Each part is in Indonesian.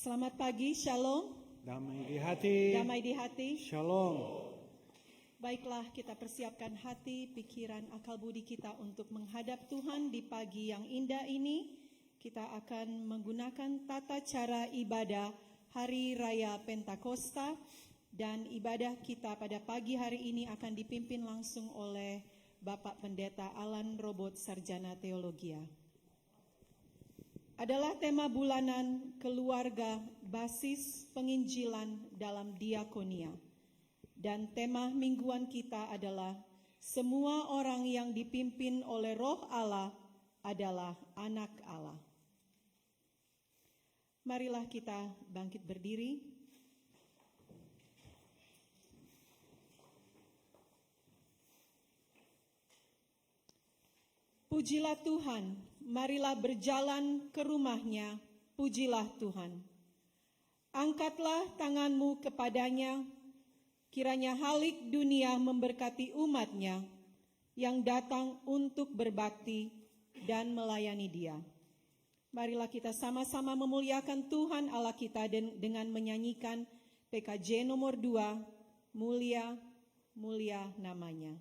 Selamat pagi, Shalom. Damai di hati. Damai di hati. Shalom. Baiklah, kita persiapkan hati, pikiran, akal budi kita untuk menghadap Tuhan di pagi yang indah ini. Kita akan menggunakan tata cara ibadah Hari Raya Pentakosta, dan ibadah kita pada pagi hari ini akan dipimpin langsung oleh Bapak Pendeta Alan Robot, Sarjana Teologia. Adalah tema bulanan keluarga basis penginjilan dalam diakonia. Dan tema mingguan kita adalah semua orang yang dipimpin oleh Roh Allah adalah anak Allah. Marilah kita bangkit berdiri. Pujilah Tuhan, marilah berjalan ke rumahnya, pujilah Tuhan. Angkatlah tanganmu kepadanya, kiranya halik dunia memberkati umatnya yang datang untuk berbakti dan melayani Dia. Marilah kita sama-sama memuliakan Tuhan Allah kita dengan menyanyikan PKJ nomor 2, Mulia, Mulia Namanya.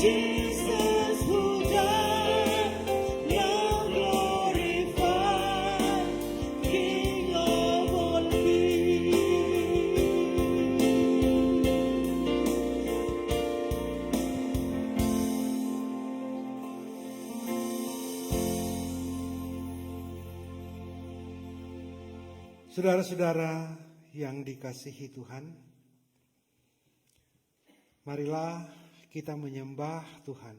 Jesus who died, now glorified. Saudara-saudara yang dikasihi Tuhan, marilah kita menyembah Tuhan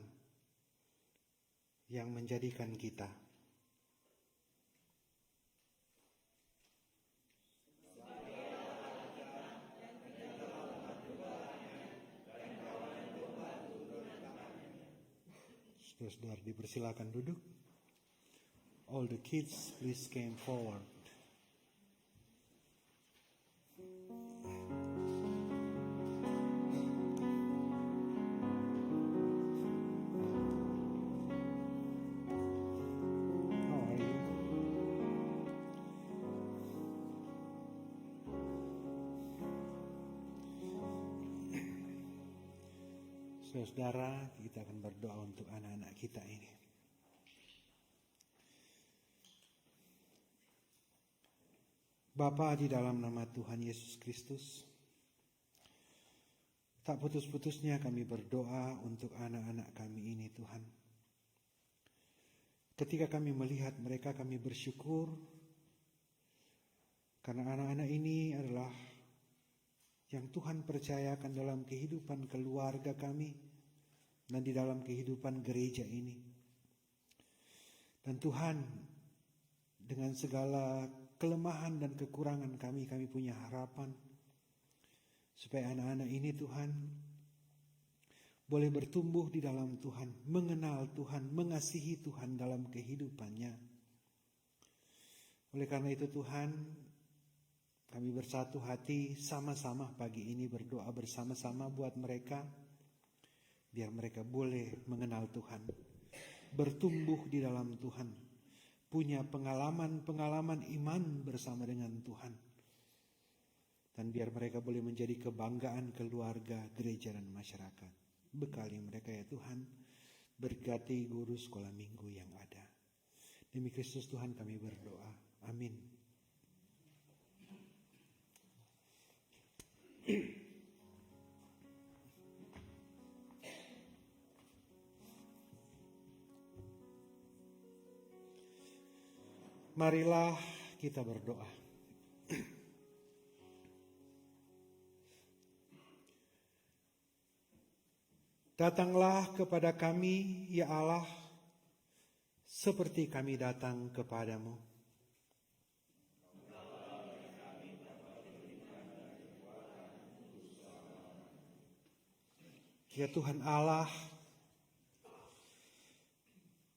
yang menjadikan kita. Saudara-saudara dipersilakan duduk. All the kids please came forward. Saudara, kita akan berdoa untuk anak-anak kita ini. Bapa, di dalam nama Tuhan Yesus Kristus, tak putus-putusnya kami berdoa untuk anak-anak kami ini, Tuhan. Ketika kami melihat mereka, kami bersyukur karena anak-anak ini adalah yang Tuhan percayakan dalam kehidupan keluarga kami dan di dalam kehidupan gereja ini. Dan Tuhan, dengan segala kelemahan dan kekurangan kami punya harapan supaya anak-anak ini, Tuhan, boleh bertumbuh di dalam Tuhan, mengenal Tuhan, mengasihi Tuhan dalam kehidupannya. Oleh karena itu, Tuhan, kami bersatu hati sama-sama pagi ini berdoa bersama-sama buat mereka, biar mereka boleh mengenal Tuhan, bertumbuh di dalam Tuhan, punya pengalaman-pengalaman iman bersama dengan Tuhan, dan biar mereka boleh menjadi kebanggaan keluarga, gereja, dan masyarakat. Bekali mereka ya Tuhan, berkati guru sekolah minggu yang ada. Demi Kristus Tuhan kami berdoa. Amin. Marilah kita berdoa. Datanglah kepada kami, ya Allah, seperti kami datang kepadamu. Ya Tuhan Allah,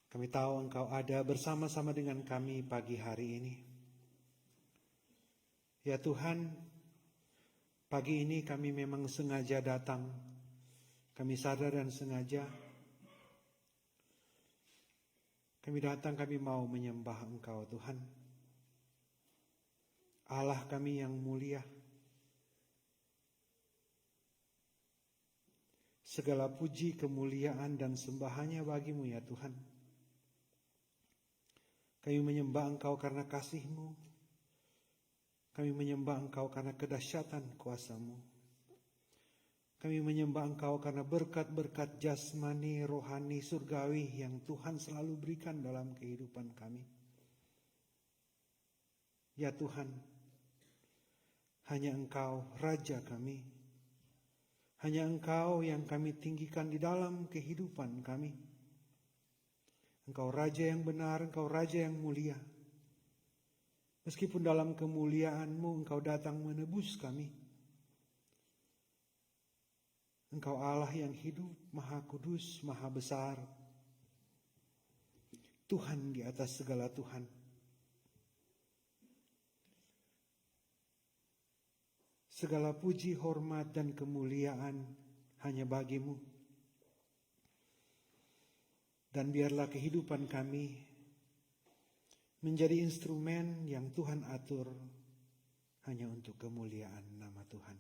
kami tahu Engkau ada bersama-sama dengan kami pagi hari ini. Ya Tuhan, pagi ini kami memang sengaja datang. Kami sadar dan sengaja. Kami datang, kami mau menyembah Engkau Tuhan. Allah kami yang mulia. Segala puji, kemuliaan, dan sembahannya bagimu ya Tuhan. Kami menyembah Engkau karena kasih-Mu. Kami menyembah Engkau karena kedahsyatan kuasa-Mu. Kami menyembah Engkau karena berkat-berkat jasmani, rohani, surgawi yang Tuhan selalu berikan dalam kehidupan kami. Ya Tuhan, hanya Engkau Raja kami. Hanya Engkau yang kami tinggikan di dalam kehidupan kami. Engkau Raja yang benar, Engkau Raja yang mulia. Meskipun dalam kemuliaan-Mu Engkau datang menebus kami. Engkau Allah yang hidup, Maha Kudus, Maha Besar. Tuhan di atas segala Tuhan. Segala puji, hormat, dan kemuliaan hanya bagimu. Dan biarlah kehidupan kami menjadi instrumen yang Tuhan atur hanya untuk kemuliaan nama Tuhan.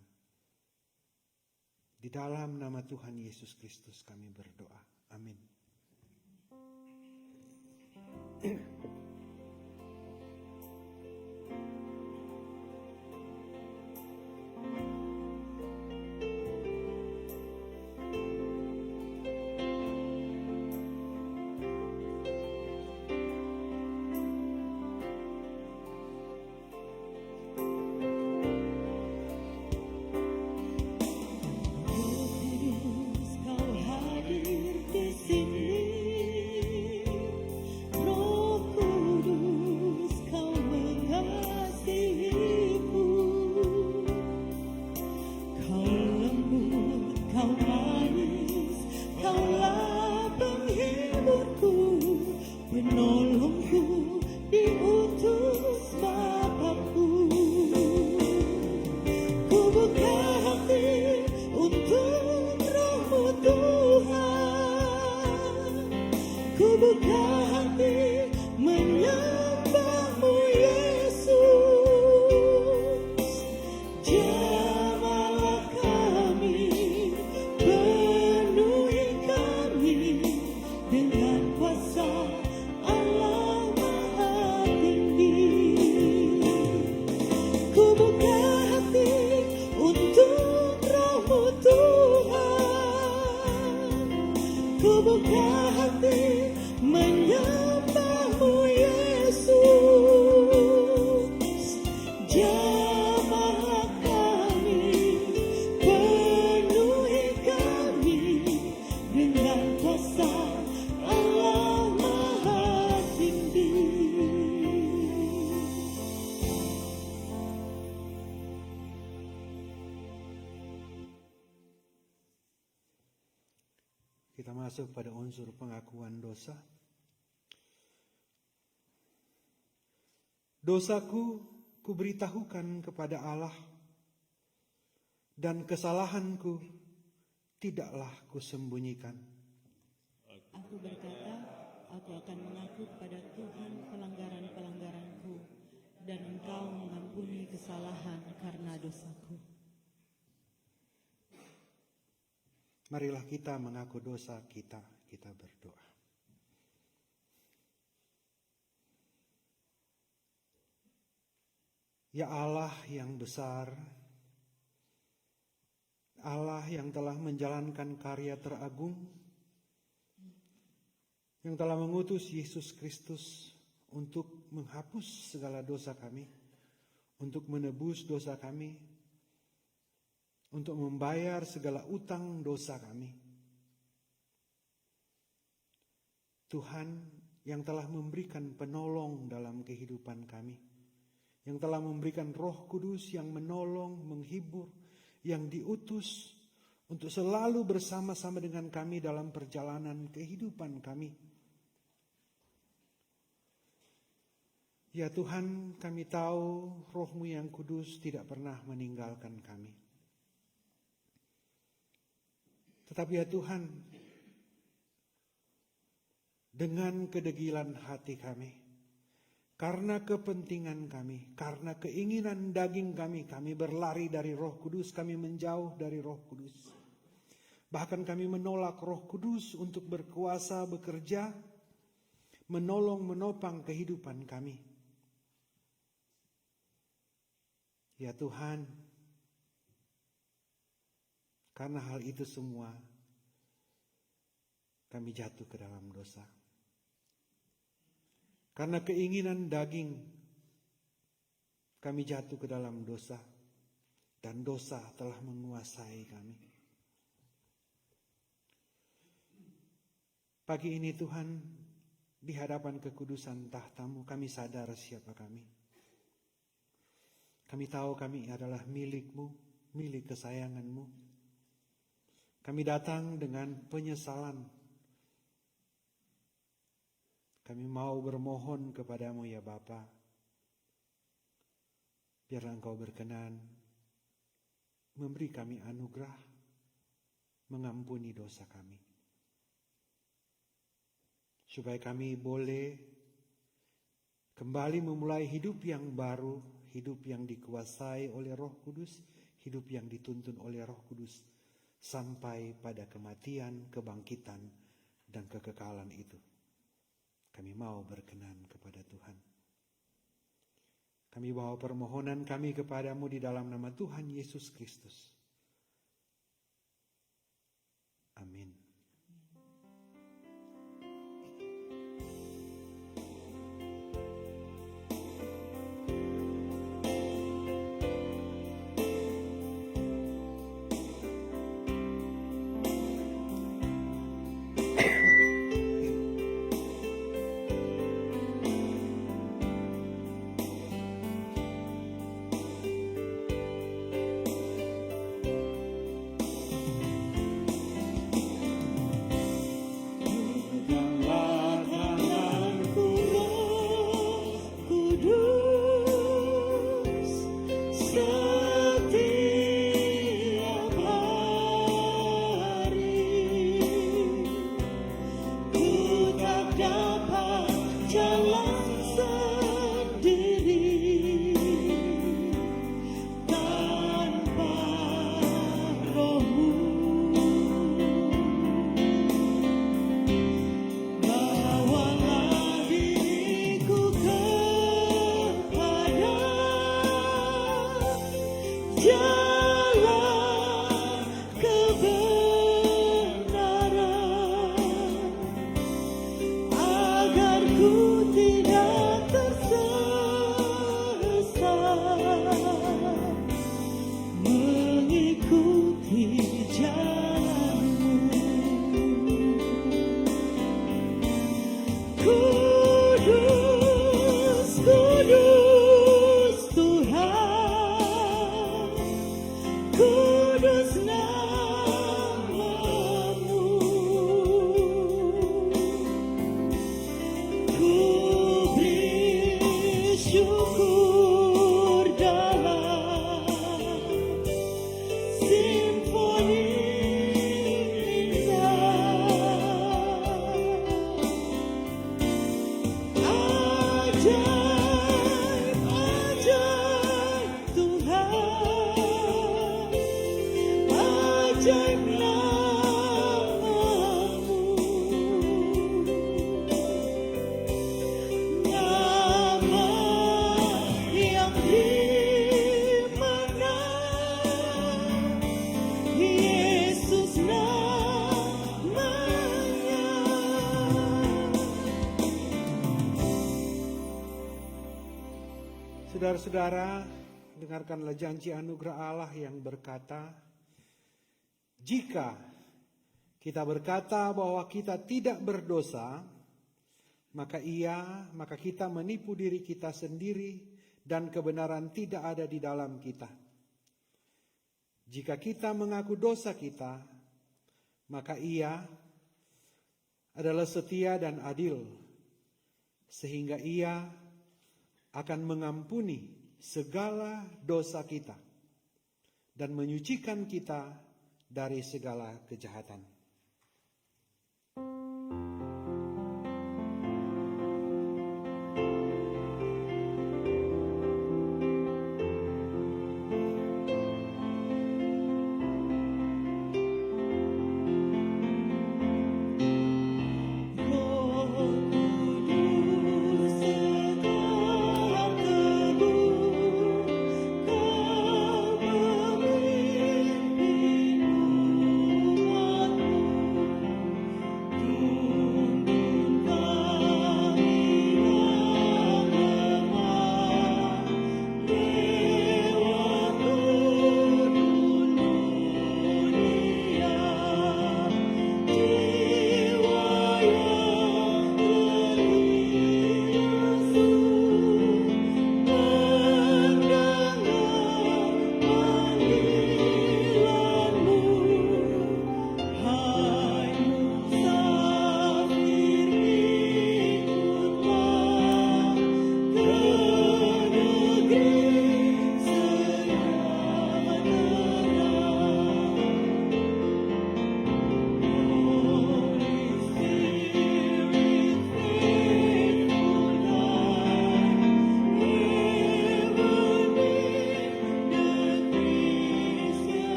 Di dalam nama Tuhan Yesus Kristus kami berdoa. Amin. buka hati menyembahmu Yesus. Jamahlah kami, penuhi kami dengan kuasa Allah Maha Tinggi. Kita masuk pada unsur pengakuan dosa. Dosaku kuberitahukan kepada Allah, dan kesalahanku tidaklah kusembunyikan. Aku berkata, aku akan mengaku kepada Tuhan pelanggaran-pelanggaranku, dan Engkau mengampuni kesalahan karena dosaku. Marilah kita mengaku dosa kita berdoa. Ya Allah yang besar, Allah yang telah menjalankan karya teragung, yang telah mengutus Yesus Kristus untuk menghapus segala dosa kami, untuk menebus dosa kami, untuk membayar segala utang dosa kami. Tuhan yang telah memberikan penolong dalam kehidupan kami, yang telah memberikan Roh Kudus yang menolong, menghibur, yang diutus untuk selalu bersama-sama dengan kami dalam perjalanan kehidupan kami. Ya Tuhan, kami tahu Roh-Mu yang kudus tidak pernah meninggalkan kami. Tetapi ya Tuhan, dengan kedegilan hati kami, karena kepentingan kami, karena keinginan daging kami berlari dari Roh Kudus, kami menjauh dari Roh Kudus. Bahkan kami menolak Roh Kudus untuk berkuasa bekerja, menolong menopang kehidupan kami. Ya Tuhan, karena hal itu semua, kami jatuh ke dalam dosa. Karena keinginan daging, kami jatuh ke dalam dosa. Dan dosa telah menguasai kami. Pagi ini Tuhan, di hadapan kekudusan tahta-Mu, kami sadar siapa kami. Kami tahu kami adalah milik-Mu, milik kesayangan-Mu. Kami datang dengan penyesalan. Kami mau bermohon kepada-Mu ya Bapa. Biarlah Engkau berkenan memberi kami anugerah, mengampuni dosa kami. Supaya kami boleh kembali memulai hidup yang baru, hidup yang dikuasai oleh Roh Kudus, hidup yang dituntun oleh Roh Kudus, sampai pada kematian, kebangkitan, dan kekekalan itu. Kami mau berkenan kepada Tuhan. Kami bawa permohonan kami kepada-Mu di dalam nama Tuhan Yesus Kristus. Amin. Kudus namamu, ku beri syukur dalam simfoni Saudara-saudara, dengarkanlah janji anugerah Allah yang berkata, jika kita berkata bahwa kita tidak berdosa, maka kita menipu diri kita sendiri dan kebenaran tidak ada di dalam kita. Jika kita mengaku dosa kita, maka Ia adalah setia dan adil, sehingga Ia akan mengampuni segala dosa kita dan menyucikan kita dari segala kejahatan.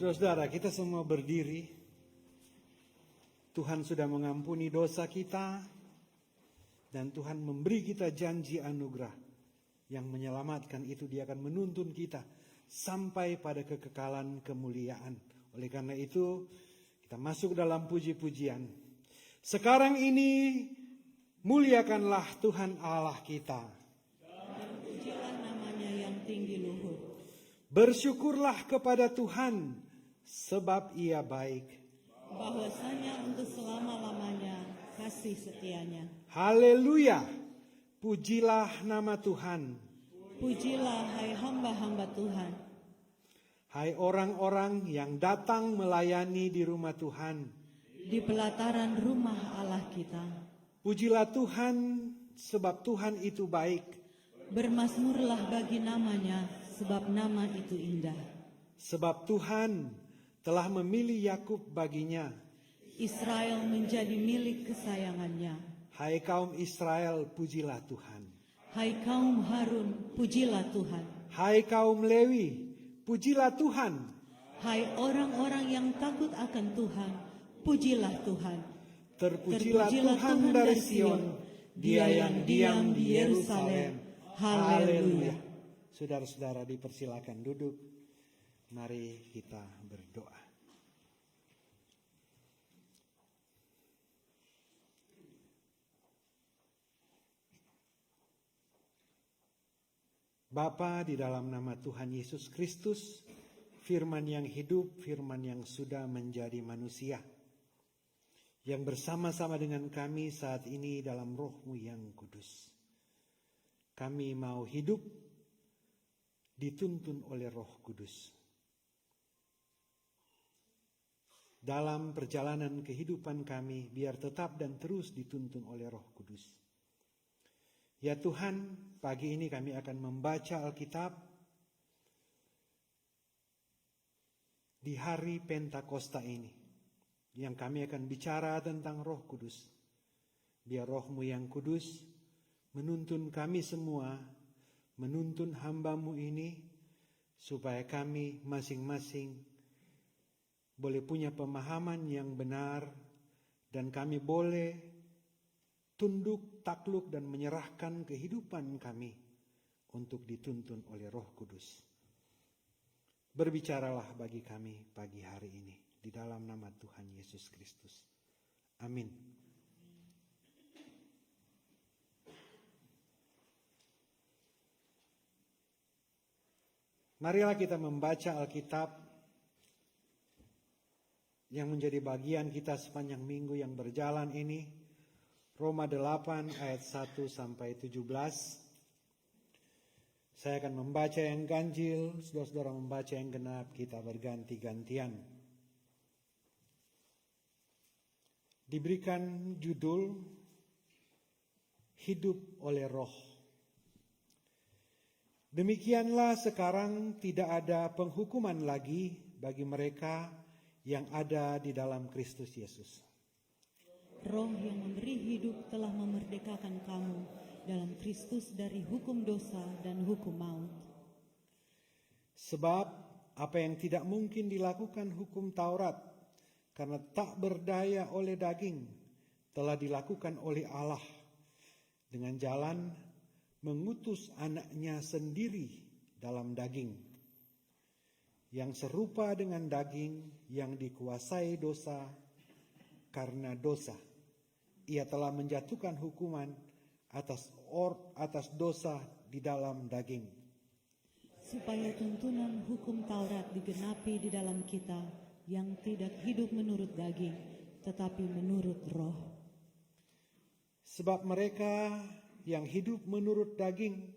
Saudara-saudara, kita semua berdiri. Tuhan sudah mengampuni dosa kita dan Tuhan memberi kita janji anugerah yang menyelamatkan itu. Dia akan menuntun kita sampai pada kekekalan kemuliaan. Oleh karena itu, kita masuk dalam puji-pujian. Sekarang ini muliakanlah Tuhan Allah kita. Dan pujilah namanya yang tinggi luhur. Bersyukurlah kepada Tuhan, sebab Ia baik. Bahwasanya untuk selama-lamanya kasih setianya. Haleluya, pujilah nama Tuhan. Pujilah hai hamba-hamba Tuhan. Hai orang-orang yang datang melayani di rumah Tuhan. Di pelataran rumah Allah kita. Pujilah Tuhan, sebab Tuhan itu baik. Bermazmurlah bagi namanya, sebab nama itu indah. Sebab Tuhan telah memilih Yakub baginya. Israel menjadi milik kesayangannya. Hai kaum Israel, pujilah Tuhan. Hai kaum Harun, pujilah Tuhan. Hai kaum Lewi, pujilah Tuhan. Hai orang-orang yang takut akan Tuhan, pujilah Tuhan. Terpujilah Tuhan dari Sion, Dia yang diam di Yerusalem. Haleluya. Saudara-saudara dipersilakan duduk. Mari kita berdoa. Bapa, di dalam nama Tuhan Yesus Kristus, firman yang hidup, firman yang sudah menjadi manusia, yang bersama-sama dengan kami saat ini dalam Roh-Mu yang kudus. Kami mau hidup dituntun oleh Roh Kudus. Dalam perjalanan kehidupan kami, biar tetap dan terus dituntun oleh Roh Kudus. Ya Tuhan, pagi ini kami akan membaca Alkitab di hari Pentakosta ini, yang kami akan bicara tentang Roh Kudus. Biar Roh-Mu yang kudus menuntun kami semua, menuntun hamba-Mu ini, supaya kami masing-masing boleh punya pemahaman yang benar, dan kami boleh tunduk, takluk, dan menyerahkan kehidupan kami untuk dituntun oleh Roh Kudus. Berbicaralah bagi kami pagi hari ini, di dalam nama Tuhan Yesus Kristus. Amin. Marilah kita membaca Alkitab yang menjadi bagian kita sepanjang minggu yang berjalan ini. Roma 8 ayat 1 sampai 17. Saya akan membaca yang ganjil, saudara-saudara membaca yang genap, kita berganti-gantian. Diberikan judul Hidup oleh Roh. Demikianlah sekarang tidak ada penghukuman lagi bagi mereka yang ada di dalam Kristus Yesus. Roh yang memberi hidup telah memerdekakan kamu dalam Kristus dari hukum dosa dan hukum maut. Sebab apa yang tidak mungkin dilakukan hukum Taurat karena tak berdaya oleh daging, telah dilakukan oleh Allah dengan jalan mengutus anaknya sendiri dalam daging, yang serupa dengan daging yang dikuasai dosa. Karena dosa, ia telah menjatuhkan hukuman atas dosa di dalam daging, supaya tuntunan hukum Taurat digenapi di dalam kita yang tidak hidup menurut daging, tetapi menurut Roh. Sebab mereka yang hidup menurut daging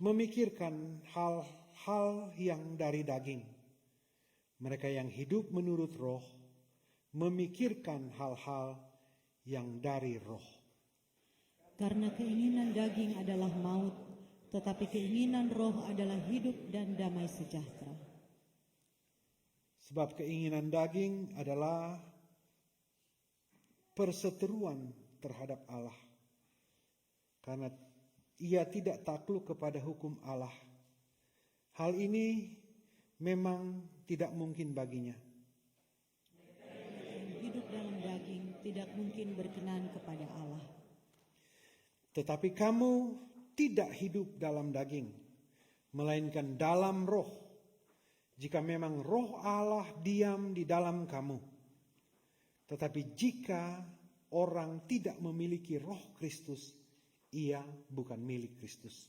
memikirkan hal-hal yang dari daging. Mereka yang hidup menurut Roh memikirkan hal-hal yang dari Roh. Karena keinginan daging adalah maut, tetapi keinginan Roh adalah hidup dan damai sejahtera. Sebab keinginan daging adalah perseteruan terhadap Allah, karena ia tidak takluk kepada hukum Allah. Hal ini memang tidak mungkin baginya. Hidup dalam daging tidak mungkin berkenan kepada Allah. Tetapi kamu tidak hidup dalam daging, melainkan dalam Roh, jika memang Roh Allah diam di dalam kamu. Tetapi jika orang tidak memiliki Roh Kristus, ia bukan milik Kristus.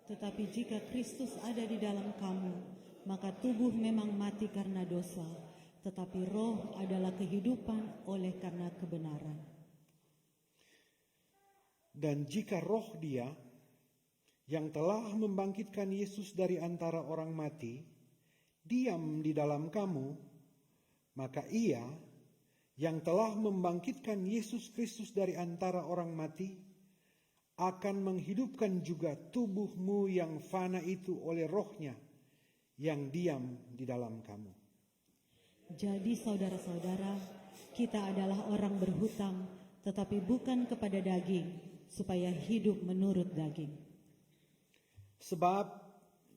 Tetapi jika Kristus ada di dalam kamu, maka tubuh memang mati karena dosa, tetapi Roh adalah kehidupan oleh karena kebenaran. Dan jika Roh Dia yang telah membangkitkan Yesus dari antara orang mati diam di dalam kamu, maka Ia yang telah membangkitkan Yesus Kristus dari antara orang mati akan menghidupkan juga tubuhmu yang fana itu oleh Roh-Nya yang diam di dalam kamu. Jadi saudara-saudara, kita adalah orang berhutang, tetapi bukan kepada daging, supaya hidup menurut daging. Sebab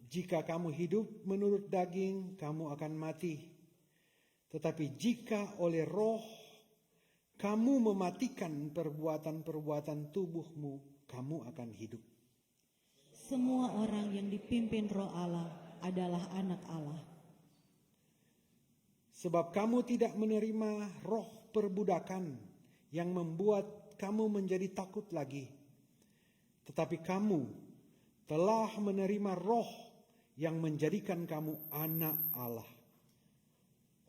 jika kamu hidup menurut daging, kamu akan mati. Tetapi jika oleh Roh kamu mematikan perbuatan-perbuatan tubuhmu, kamu akan hidup. Semua orang yang dipimpin Roh Allah adalah anak Allah. Sebab kamu tidak menerima roh perbudakan yang membuat kamu menjadi takut lagi. Tetapi kamu telah menerima roh yang menjadikan kamu anak Allah.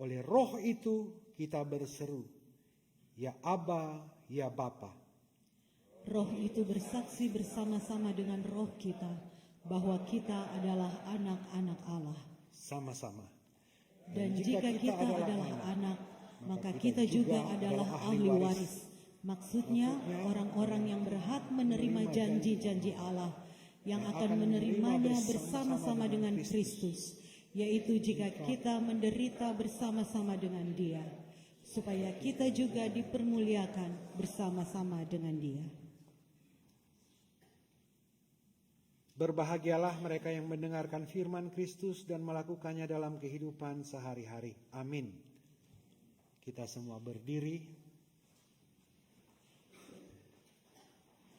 Oleh roh itu kita berseru, ya Aba, ya Bapa. Roh itu bersaksi bersama-sama dengan roh kita bahwa kita adalah anak-anak Allah. Sama-sama. Dan jika kita adalah anak, maka kita juga adalah ahli waris. Maksudnya orang-orang yang berhak menerima janji-janji Allah yang akan menerimanya bersama-sama dengan Kristus, yaitu jika kita menderita bersama-sama dengan Dia, supaya kita juga dipermuliakan bersama-sama dengan Dia. Berbahagialah mereka yang mendengarkan firman Kristus dan melakukannya dalam kehidupan sehari-hari. Amin. Kita semua berdiri.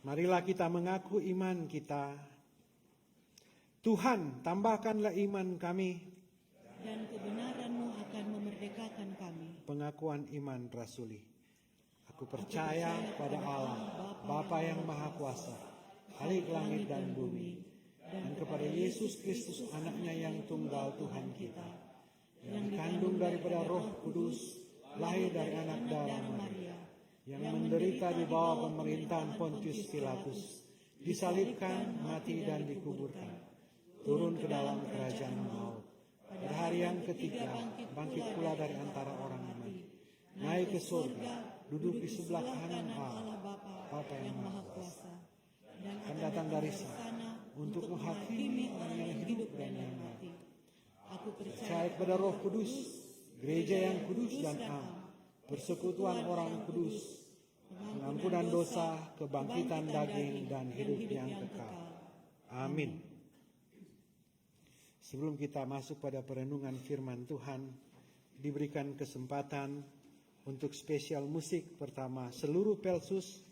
Marilah kita mengaku iman kita. Tuhan, tambahkanlah iman kami. Dan kebenaran-Mu akan memerdekakan kami. Pengakuan iman rasuli. Aku percaya pada Allah, Bapa yang Maha Kuasa, Khalik langit dan bumi, dan kepada Yesus Kristus anaknya yang tunggal Tuhan kita, yang dikandung daripada Roh Kudus, lahir dari anak darah Maria, yang menderita di bawah pemerintahan Pontius Pilatus, disalibkan, mati dan dikuburkan, turun ke dalam kerajaan maut, pada hari yang ketiga bangkit pula dari antara orang mati, naik ke surga, duduk di sebelah kanan Allah, Bapa yang Maha Kuasa, dan akan datang dari sana untuk menghakimi orang yang hidup dan yang mati. Aku percaya kepada Roh Kudus, gereja yang kudus dan am, persekutuan orang kudus, pengampunan dosa, kebangkitan daging dan hidup yang kekal. Amin. Sebelum kita masuk pada perenungan firman Tuhan, diberikan kesempatan untuk spesial musik. Pertama seluruh Pelsus,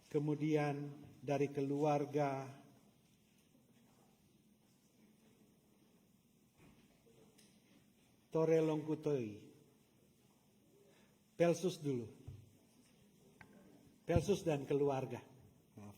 kemudian dari keluarga Tore Longkutoi. Pelsus dulu. Pelsus dan keluarga. Maaf.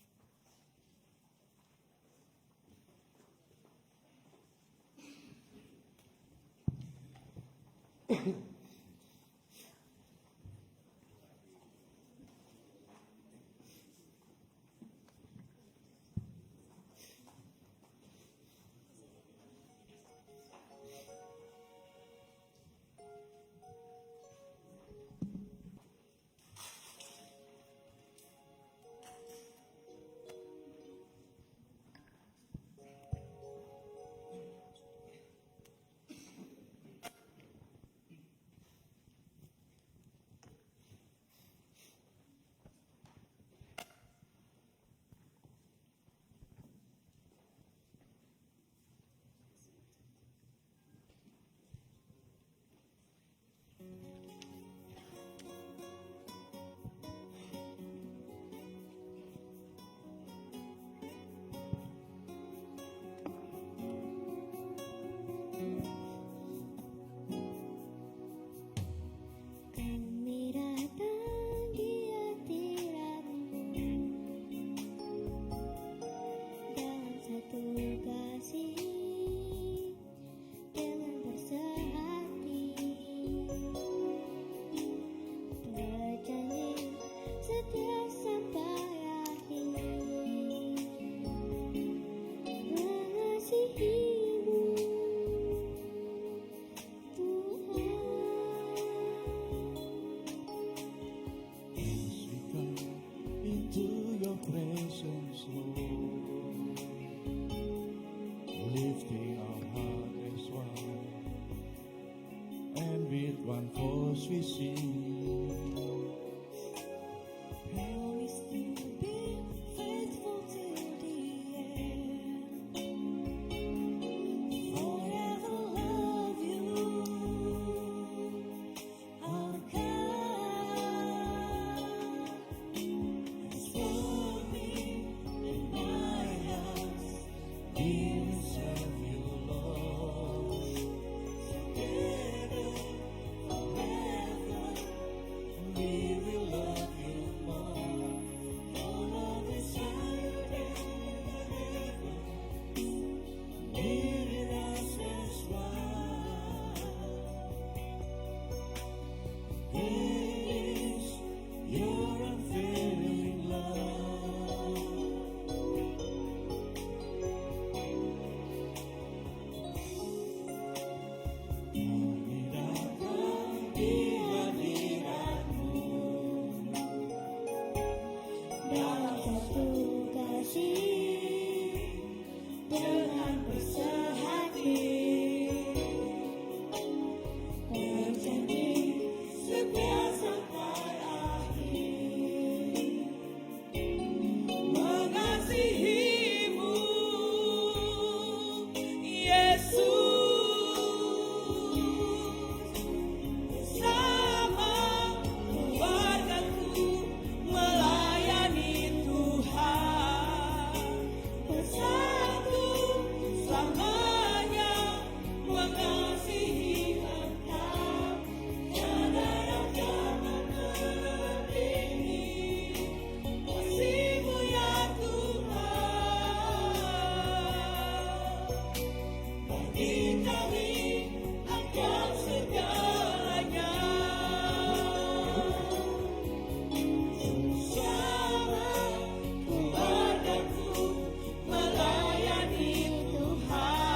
Lifting our heart as one, and with one voice we sing. Promise to be faithful. serve you, Lord. Together, forever, we will love you more. Your love is higher than ever. Near in us as one. Great is your unfailing love. Kami datang di hadirat-Mu dalam satu kasih dengan bersehati berjanji setia sampai akhir mengasihi-Mu Yesus bersama keluargaku melayani Tuhan bersatu selamanya mengasihi Engkau tiada yang dapat melebihi kasih-Mu ya Tuhan. Bagi kami akan segalanya bersama keluargaku melayani Tuhan.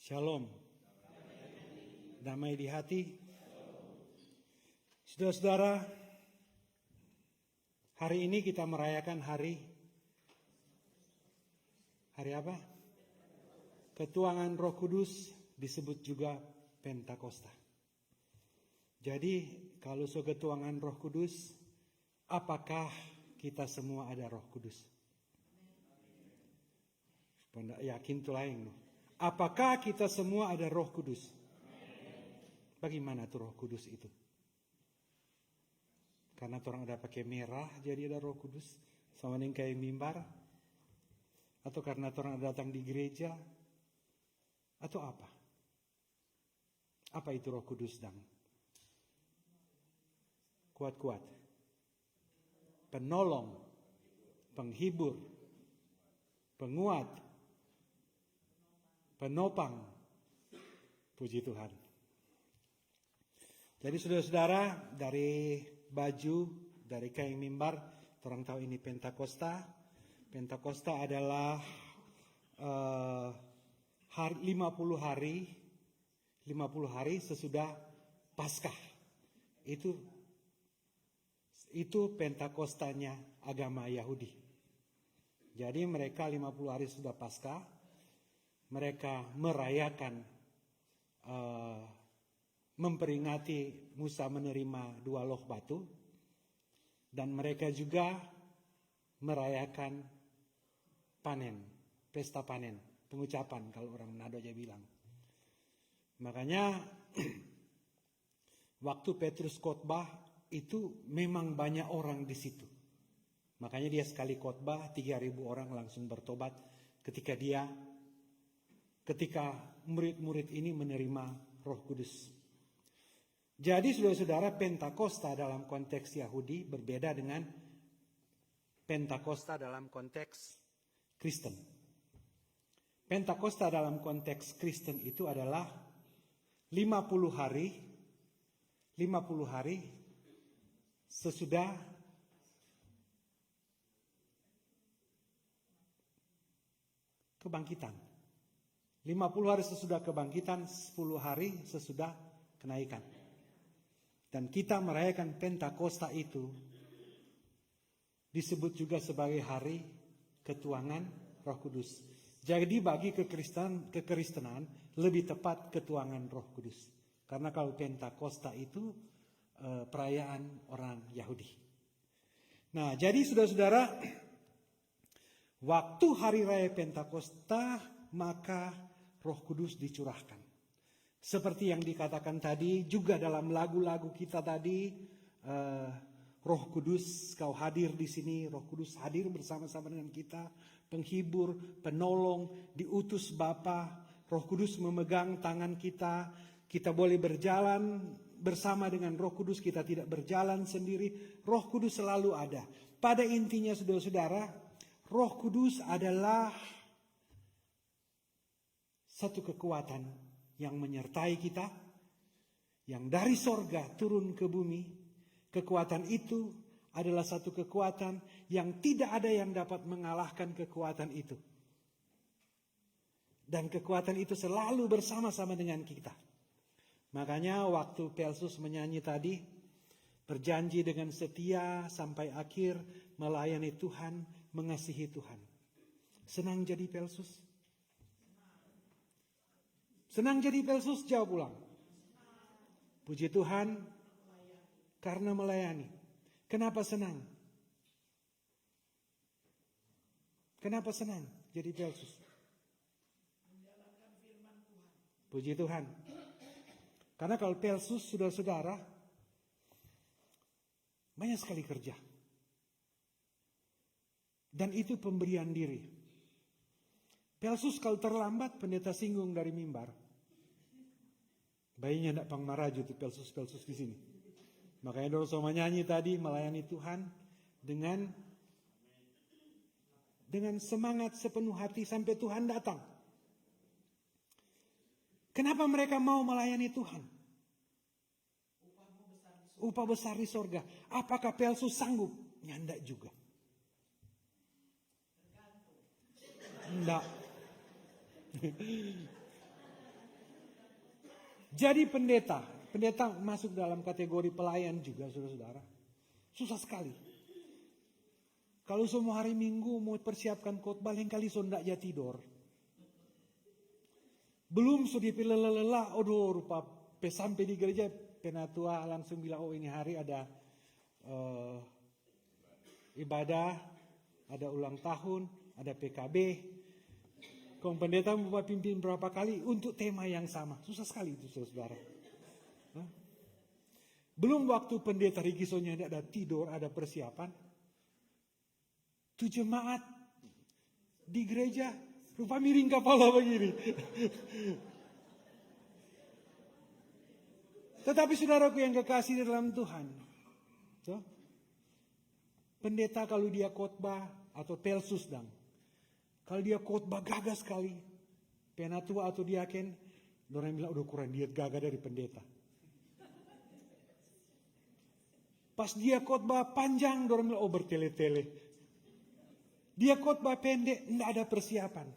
Shalom. Damai di hati. Saudara-saudara, hari ini kita merayakan hari apa? Ketuanan Roh Kudus, disebut juga Pentakosta. Jadi kalau ketuanan Roh Kudus, apakah kita semua ada Roh Kudus? Pendak yakin tu lain. Apakah kita semua ada Roh Kudus? Bagaimana tuh Roh Kudus itu? Karena orang ada pakai merah jadi ada Roh Kudus, sama dengan kayak mimbar? Atau karena orang datang di gereja? Atau apa? Apa itu Roh Kudus, Dang? Kuat-kuat. Penolong, penghibur, penguat, penopang. Puji Tuhan. Jadi saudara-saudara, dari baju, dari kain mimbar, orang tahu ini Pentakosta. Pentakosta adalah 50 hari sesudah Paskah. Itu Pentakostanya agama Yahudi. Jadi mereka 50 hari sudah Paskah, mereka merayakan, memperingati Musa menerima 2 loh batu, dan mereka juga merayakan panen, pesta panen, pengucapan kalau orang Manado aja bilang. Makanya waktu Petrus khotbah itu memang banyak orang di situ. Makanya dia sekali khotbah 3.000 orang langsung bertobat ketika murid-murid ini menerima Roh Kudus. Jadi saudara-saudara, Pentakosta dalam konteks Yahudi berbeda dengan Pentakosta dalam konteks Kristen. Pentakosta dalam konteks Kristen itu adalah 50 hari sesudah kebangkitan. 50 hari sesudah kebangkitan, 10 hari sesudah kenaikan. Dan kita merayakan Pentakosta itu disebut juga sebagai hari ketuanan Roh Kudus. Jadi bagi kekristenan lebih tepat ketuanan Roh Kudus. Karena kalau Pentakosta itu perayaan orang Yahudi. Nah, jadi saudara-saudara, waktu hari raya Pentakosta maka Roh Kudus dicurahkan. Seperti yang dikatakan tadi juga dalam lagu-lagu kita tadi, Roh Kudus kau hadir di sini, Roh Kudus hadir bersama-sama dengan kita, penghibur, penolong, diutus Bapa, Roh Kudus memegang tangan kita, kita boleh berjalan bersama dengan Roh Kudus, kita tidak berjalan sendiri, Roh Kudus selalu ada. Pada intinya saudara-saudara, Roh Kudus adalah satu kekuatan yang menyertai kita, yang dari sorga turun ke bumi. Kekuatan itu adalah satu kekuatan yang tidak ada yang dapat mengalahkan kekuatan itu. Dan kekuatan itu selalu bersama-sama dengan kita. Makanya waktu Pelsus menyanyi tadi, berjanji dengan setia sampai akhir, melayani Tuhan, mengasihi Tuhan. Senang jadi Pelsus? Senang jadi Pelsus? Jawab ulang. Puji Tuhan, karena melayani. Kenapa senang? Kenapa senang jadi Pelsus? Puji Tuhan. Karena kalau Pelsus, saudara-saudara, banyak sekali kerja. Dan itu pemberian diri. Pelsus kalau terlambat, pendeta singgung dari mimbar. Bayinya tidak pangmaraju itu Pelsus di sini. Makanya Doro Soma nyanyi tadi, melayani Tuhan dengan semangat sepenuh hati sampai Tuhan datang. Kenapa mereka mau melayani Tuhan? Upah besar di sorga. Apakah Pelsus sanggup? Nyandak juga. Enggak. Jadi pendeta masuk dalam kategori pelayan juga, saudara-saudara. Susah sekali. Kalau semua hari Minggu mau persiapkan khotbah, lain kali sondak ya tidur. Belum sudah lelah, rupa sampai di gereja penatua langsung bilang, oh ini hari ada ibadah, ada ulang tahun, ada PKB. Kong pendeta membuat pimpin berapa kali untuk tema yang sama. Susah sekali itu, saudara. Belum waktu pendeta Rigisonya ada tidur, ada persiapan. Tuh jemaat di gereja rupa miring kepala begini. Tetapi saudaraku yang kekasih dalam Tuhan, pendeta kalau dia khotbah atau telsusdang, kalau dia khotbah gagah sekali, penatua atau diaken, orang bilang udah kurang diet gagah dari pendeta. Pas dia khotbah panjang, orang bilang bertele-tele. Dia khotbah pendek, tidak ada persiapan.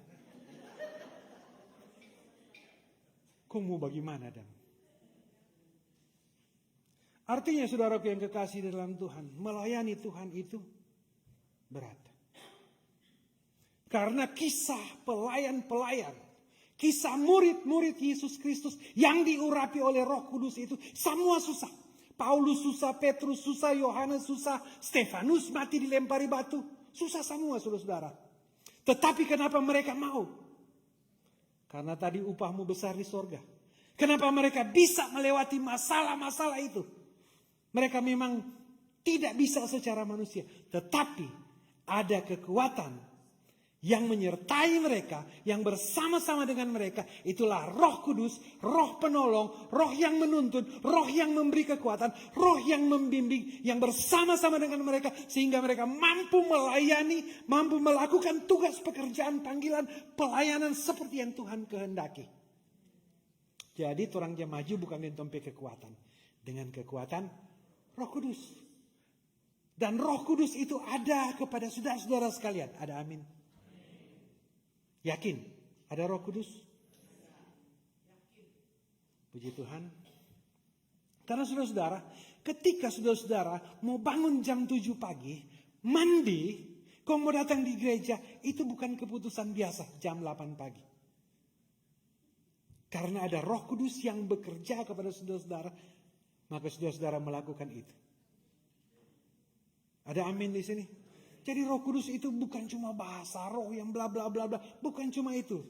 Kau mau bagaimana dong? Artinya saudaraku yang kekasih dalam Tuhan, melayani Tuhan itu berat. Karena kisah pelayan-pelayan, kisah murid-murid Yesus Kristus yang diurapi oleh Roh Kudus itu semua susah. Paulus susah, Petrus susah, Yohanes susah, Stefanus mati dilempari batu. Susah semua saudara-saudara. Tetapi kenapa mereka mau? Karena tadi upahmu besar di sorga. Kenapa mereka bisa melewati masalah-masalah itu? Mereka memang tidak bisa secara manusia. Tetapi ada kekuatan yang menyertai mereka, yang bersama-sama dengan mereka. Itulah Roh Kudus, Roh penolong, Roh yang menuntun, Roh yang memberi kekuatan, Roh yang membimbing, yang bersama-sama dengan mereka. Sehingga mereka mampu melayani, mampu melakukan tugas pekerjaan, panggilan, pelayanan seperti yang Tuhan kehendaki. Jadi orang yang maju bukan dengan tompe kekuatan. Dengan kekuatan Roh Kudus. Dan Roh Kudus itu ada kepada saudara-saudara sekalian. Ada amin. Yakin ada Roh Kudus? Puji Tuhan. Karena saudara-saudara, ketika saudara-saudara mau bangun jam 7 pagi, mandi, kau mau datang di gereja, itu bukan keputusan biasa jam 8 pagi. Karena ada Roh Kudus yang bekerja kepada saudara-saudara, maka saudara-saudara melakukan itu. Ada amin di sini? Jadi Roh Kudus itu bukan cuma bahasa roh yang bla bla bla bla, bukan cuma itu.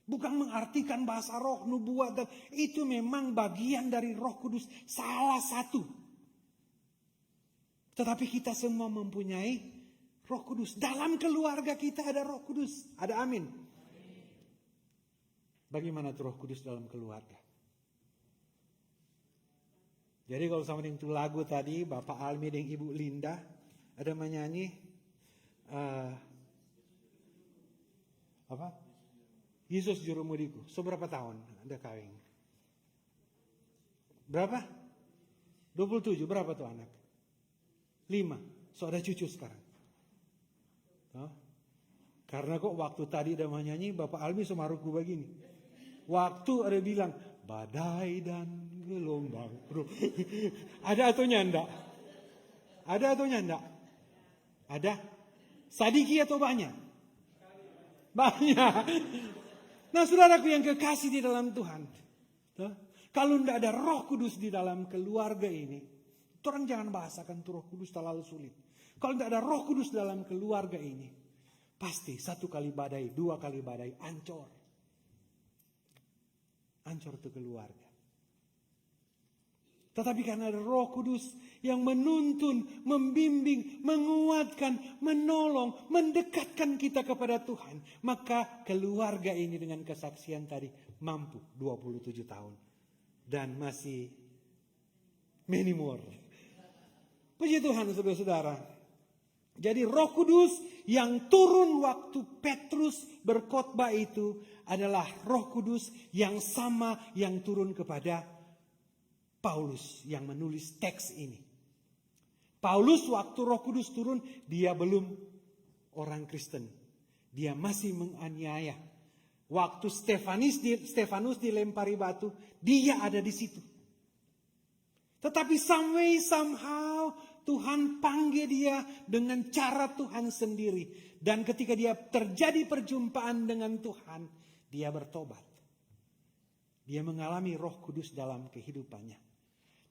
Bukan mengartikan bahasa roh, nubuat, dan itu memang bagian dari Roh Kudus, salah satu. Tetapi kita semua mempunyai Roh Kudus. Dalam keluarga kita ada Roh Kudus. Ada amin. Bagaimana tuh Roh Kudus dalam keluarga? Jadi kalau sama dengan lagu tadi, Bapak Almi dan Ibu Linda ada menyanyi apa? Yesus juru mudiku. Seberapa tahun Anda kawin? Berapa? 27. Berapa tuh anak? 5. So ada cucu sekarang. Karena kok waktu tadi ada menyanyi Bapak Almi semaruku begini. Waktu ada bilang badai dan gelombang. Ada atau nyanda? Ada atau nyanda? Ada? Sadiki atau banyak? Banyak. Nah saudaraku yang kekasih di dalam Tuhan. Kalau tidak ada Roh Kudus di dalam keluarga ini, orang jangan bahasakan tuh Roh Kudus terlalu sulit. Kalau tidak ada Roh Kudus dalam keluarga ini, pasti 1 kali badai, 2 kali badai, ancur. Ancur itu keluarga. Tetapi karena ada Roh Kudus yang menuntun, membimbing, menguatkan, menolong, mendekatkan kita kepada Tuhan, maka keluarga ini dengan kesaksian tadi mampu 27 tahun dan masih many more. Puji Tuhan saudara-saudara. Jadi Roh Kudus yang turun waktu Petrus berkhotbah itu adalah Roh Kudus yang sama yang turun kepada Paulus yang menulis teks ini. Paulus waktu Roh Kudus turun, dia belum orang Kristen. Dia masih menganiaya Waktu Stefanus dilempari batu, dia ada di situ. Tetapi somehow Tuhan panggil dia dengan cara Tuhan sendiri. Dan ketika dia terjadi perjumpaan dengan Tuhan, dia bertobat. Dia mengalami Roh Kudus dalam kehidupannya.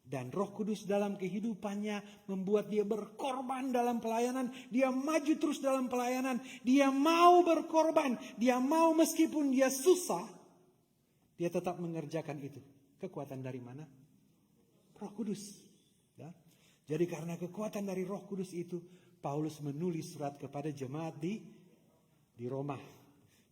Dan Roh Kudus dalam kehidupannya membuat dia berkorban dalam pelayanan. Dia maju terus dalam pelayanan. Dia mau berkorban. Dia mau meskipun dia susah, dia tetap mengerjakan itu. Kekuatan dari mana? Roh Kudus. Ya. Jadi karena kekuatan dari Roh Kudus itu, Paulus menulis surat kepada jemaat di Roma.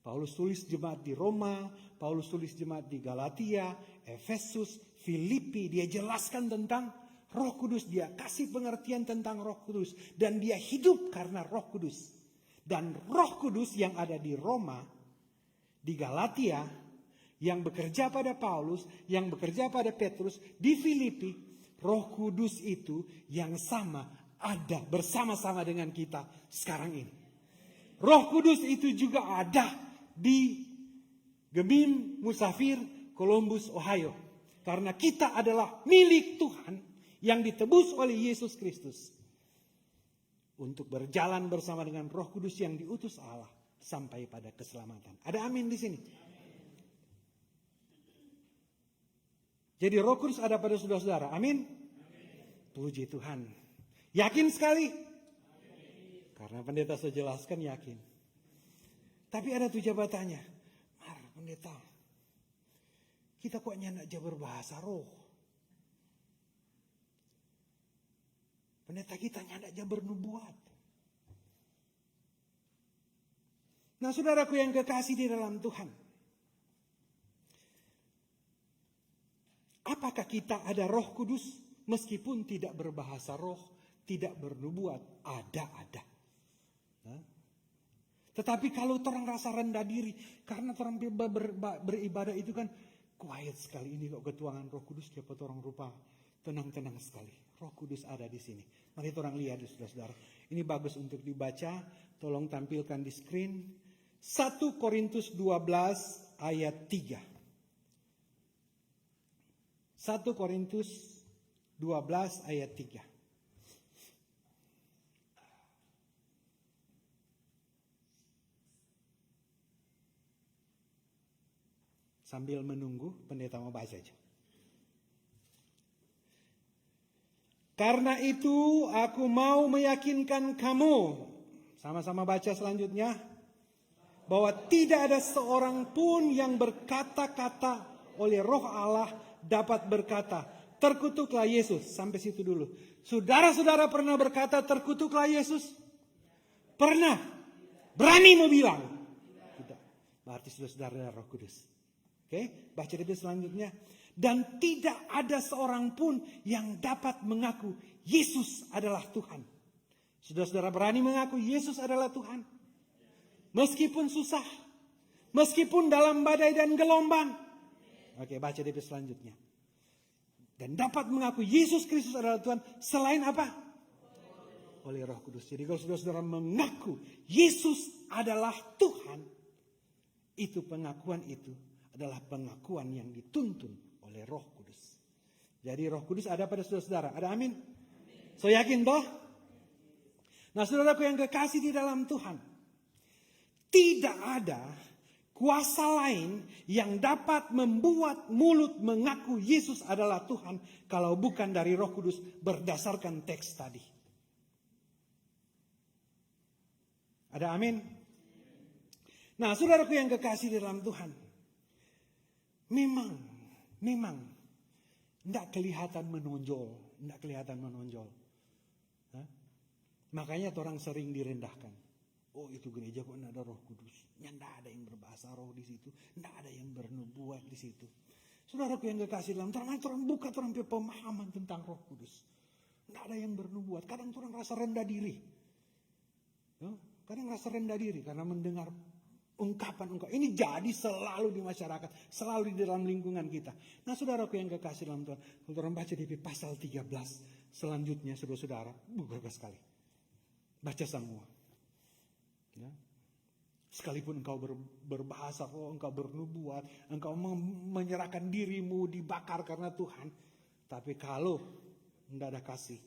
Paulus tulis jemaat di Roma, Paulus tulis jemaat di Galatia, Efesus, Filipi. Dia jelaskan tentang Roh Kudus. Dia kasih pengertian tentang Roh Kudus. Dan dia hidup karena Roh Kudus. Dan Roh Kudus yang ada di Roma, di Galatia, yang bekerja pada Paulus, yang bekerja pada Petrus, di Filipi, Roh Kudus itu yang sama ada bersama-sama dengan kita sekarang ini. Roh Kudus itu juga ada di Gebim Musafir, Columbus, Ohio. Karena kita adalah milik Tuhan yang ditebus oleh Yesus Kristus. Untuk berjalan bersama dengan Roh Kudus yang diutus Allah sampai pada keselamatan. Ada amin di sini? Jadi Roh Kudus ada pada saudara-saudara. Amin? Puji Tuhan. Yakin sekali? Karena pendeta sudah jelaskan yakin. Tapi ada tuh jabatannya. Mar, pendeta. Kita kok nyandak aja berbahasa roh. Pendeta kita nyandak aja bernubuat. Nah saudaraku yang kekasih di dalam Tuhan. Apakah kita ada Roh Kudus meskipun tidak berbahasa roh, tidak bernubuat? Ada. Nah, tetapi kalau orang rasa rendah diri, karena orang beribadah itu kan quiet sekali. Ini kok ketuangan Roh Kudus, dapat orang rupa tenang-tenang sekali. Roh Kudus ada di sini. Mari orang lihat saudara-saudara. Ini bagus untuk dibaca. Tolong tampilkan di screen. 1 Korintus 12 ayat 3. 1 Korintus 12 ayat 3. Sambil menunggu, pendeta mau baca aja. Karena itu aku mau meyakinkan kamu. Sama-sama baca selanjutnya. Bahwa tidak ada seorang pun yang berkata-kata oleh Roh Allah dapat berkata, terkutuklah Yesus. Sampai situ dulu. Saudara-saudara pernah berkata terkutuklah Yesus? Pernah? Berani mau bilang? Tidak. Berarti saudara-saudara Roh Kudus. Oke, baca di selanjutnya. Dan tidak ada seorang pun yang dapat mengaku Yesus adalah Tuhan. Saudara-saudara berani mengaku Yesus adalah Tuhan? Meskipun susah. Meskipun dalam badai dan gelombang. Oke, baca di selanjutnya. Dan dapat mengaku Yesus Kristus adalah Tuhan selain apa? Oleh Roh Kudus. Jadi kalau saudara-saudara mengaku Yesus adalah Tuhan, itu pengakuan itu adalah pengakuan yang dituntun oleh Roh Kudus. Jadi Roh Kudus ada pada saudara-saudara. Ada amin? So yakin toh? Nah saudaraku yang kekasih di dalam Tuhan. Tidak ada kuasa lain yang dapat membuat mulut mengaku Yesus adalah Tuhan. Kalau bukan dari Roh Kudus berdasarkan teks tadi. Ada amin? Nah saudaraku yang kekasih di dalam Tuhan. Memang tidak kelihatan menonjol, Hah? Makanya orang sering direndahkan. Oh itu gereja kok tidak ada Roh Kudus, tidak ada yang berbahasa roh di situ, tidak ada yang bernubuat di situ. Saudaraku yang kekasih dalam Tuhan, orang buka orang pemahaman tentang Roh Kudus. Tidak ada yang bernubuat. Kadang orang rasa rendah diri. Kadang rasa rendah diri karena mendengar ungkapan. Ini jadi selalu di masyarakat, selalu di dalam lingkungan kita. Nah saudaraku yang kekasih dalam Tuhan, kalau orang baca di pasal 13 selanjutnya saudara-saudara, gagah sekali. Baca semua. Ya. Sekalipun engkau berbahasa roh, engkau bernubuat, engkau menyerahkan dirimu dibakar karena Tuhan. Tapi kalau tidak ada kasih,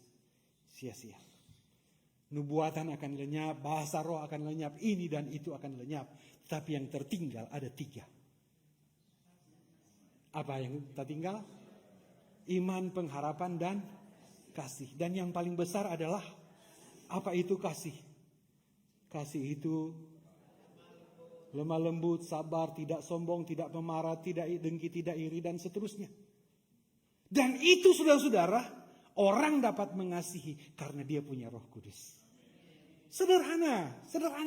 sia-sia. Nubuatan akan lenyap, bahasa roh akan lenyap, ini dan itu akan lenyap. Tapi yang tertinggal ada 3. Apa yang tertinggal? Iman, pengharapan, dan kasih. Dan yang paling besar adalah, apa itu kasih? Kasih itu lemah lembut, sabar, tidak sombong, tidak pemarah, tidak dengki, tidak iri, dan seterusnya. Dan itu saudara-saudara, orang dapat mengasihi karena dia punya Roh Kudus. Sederhana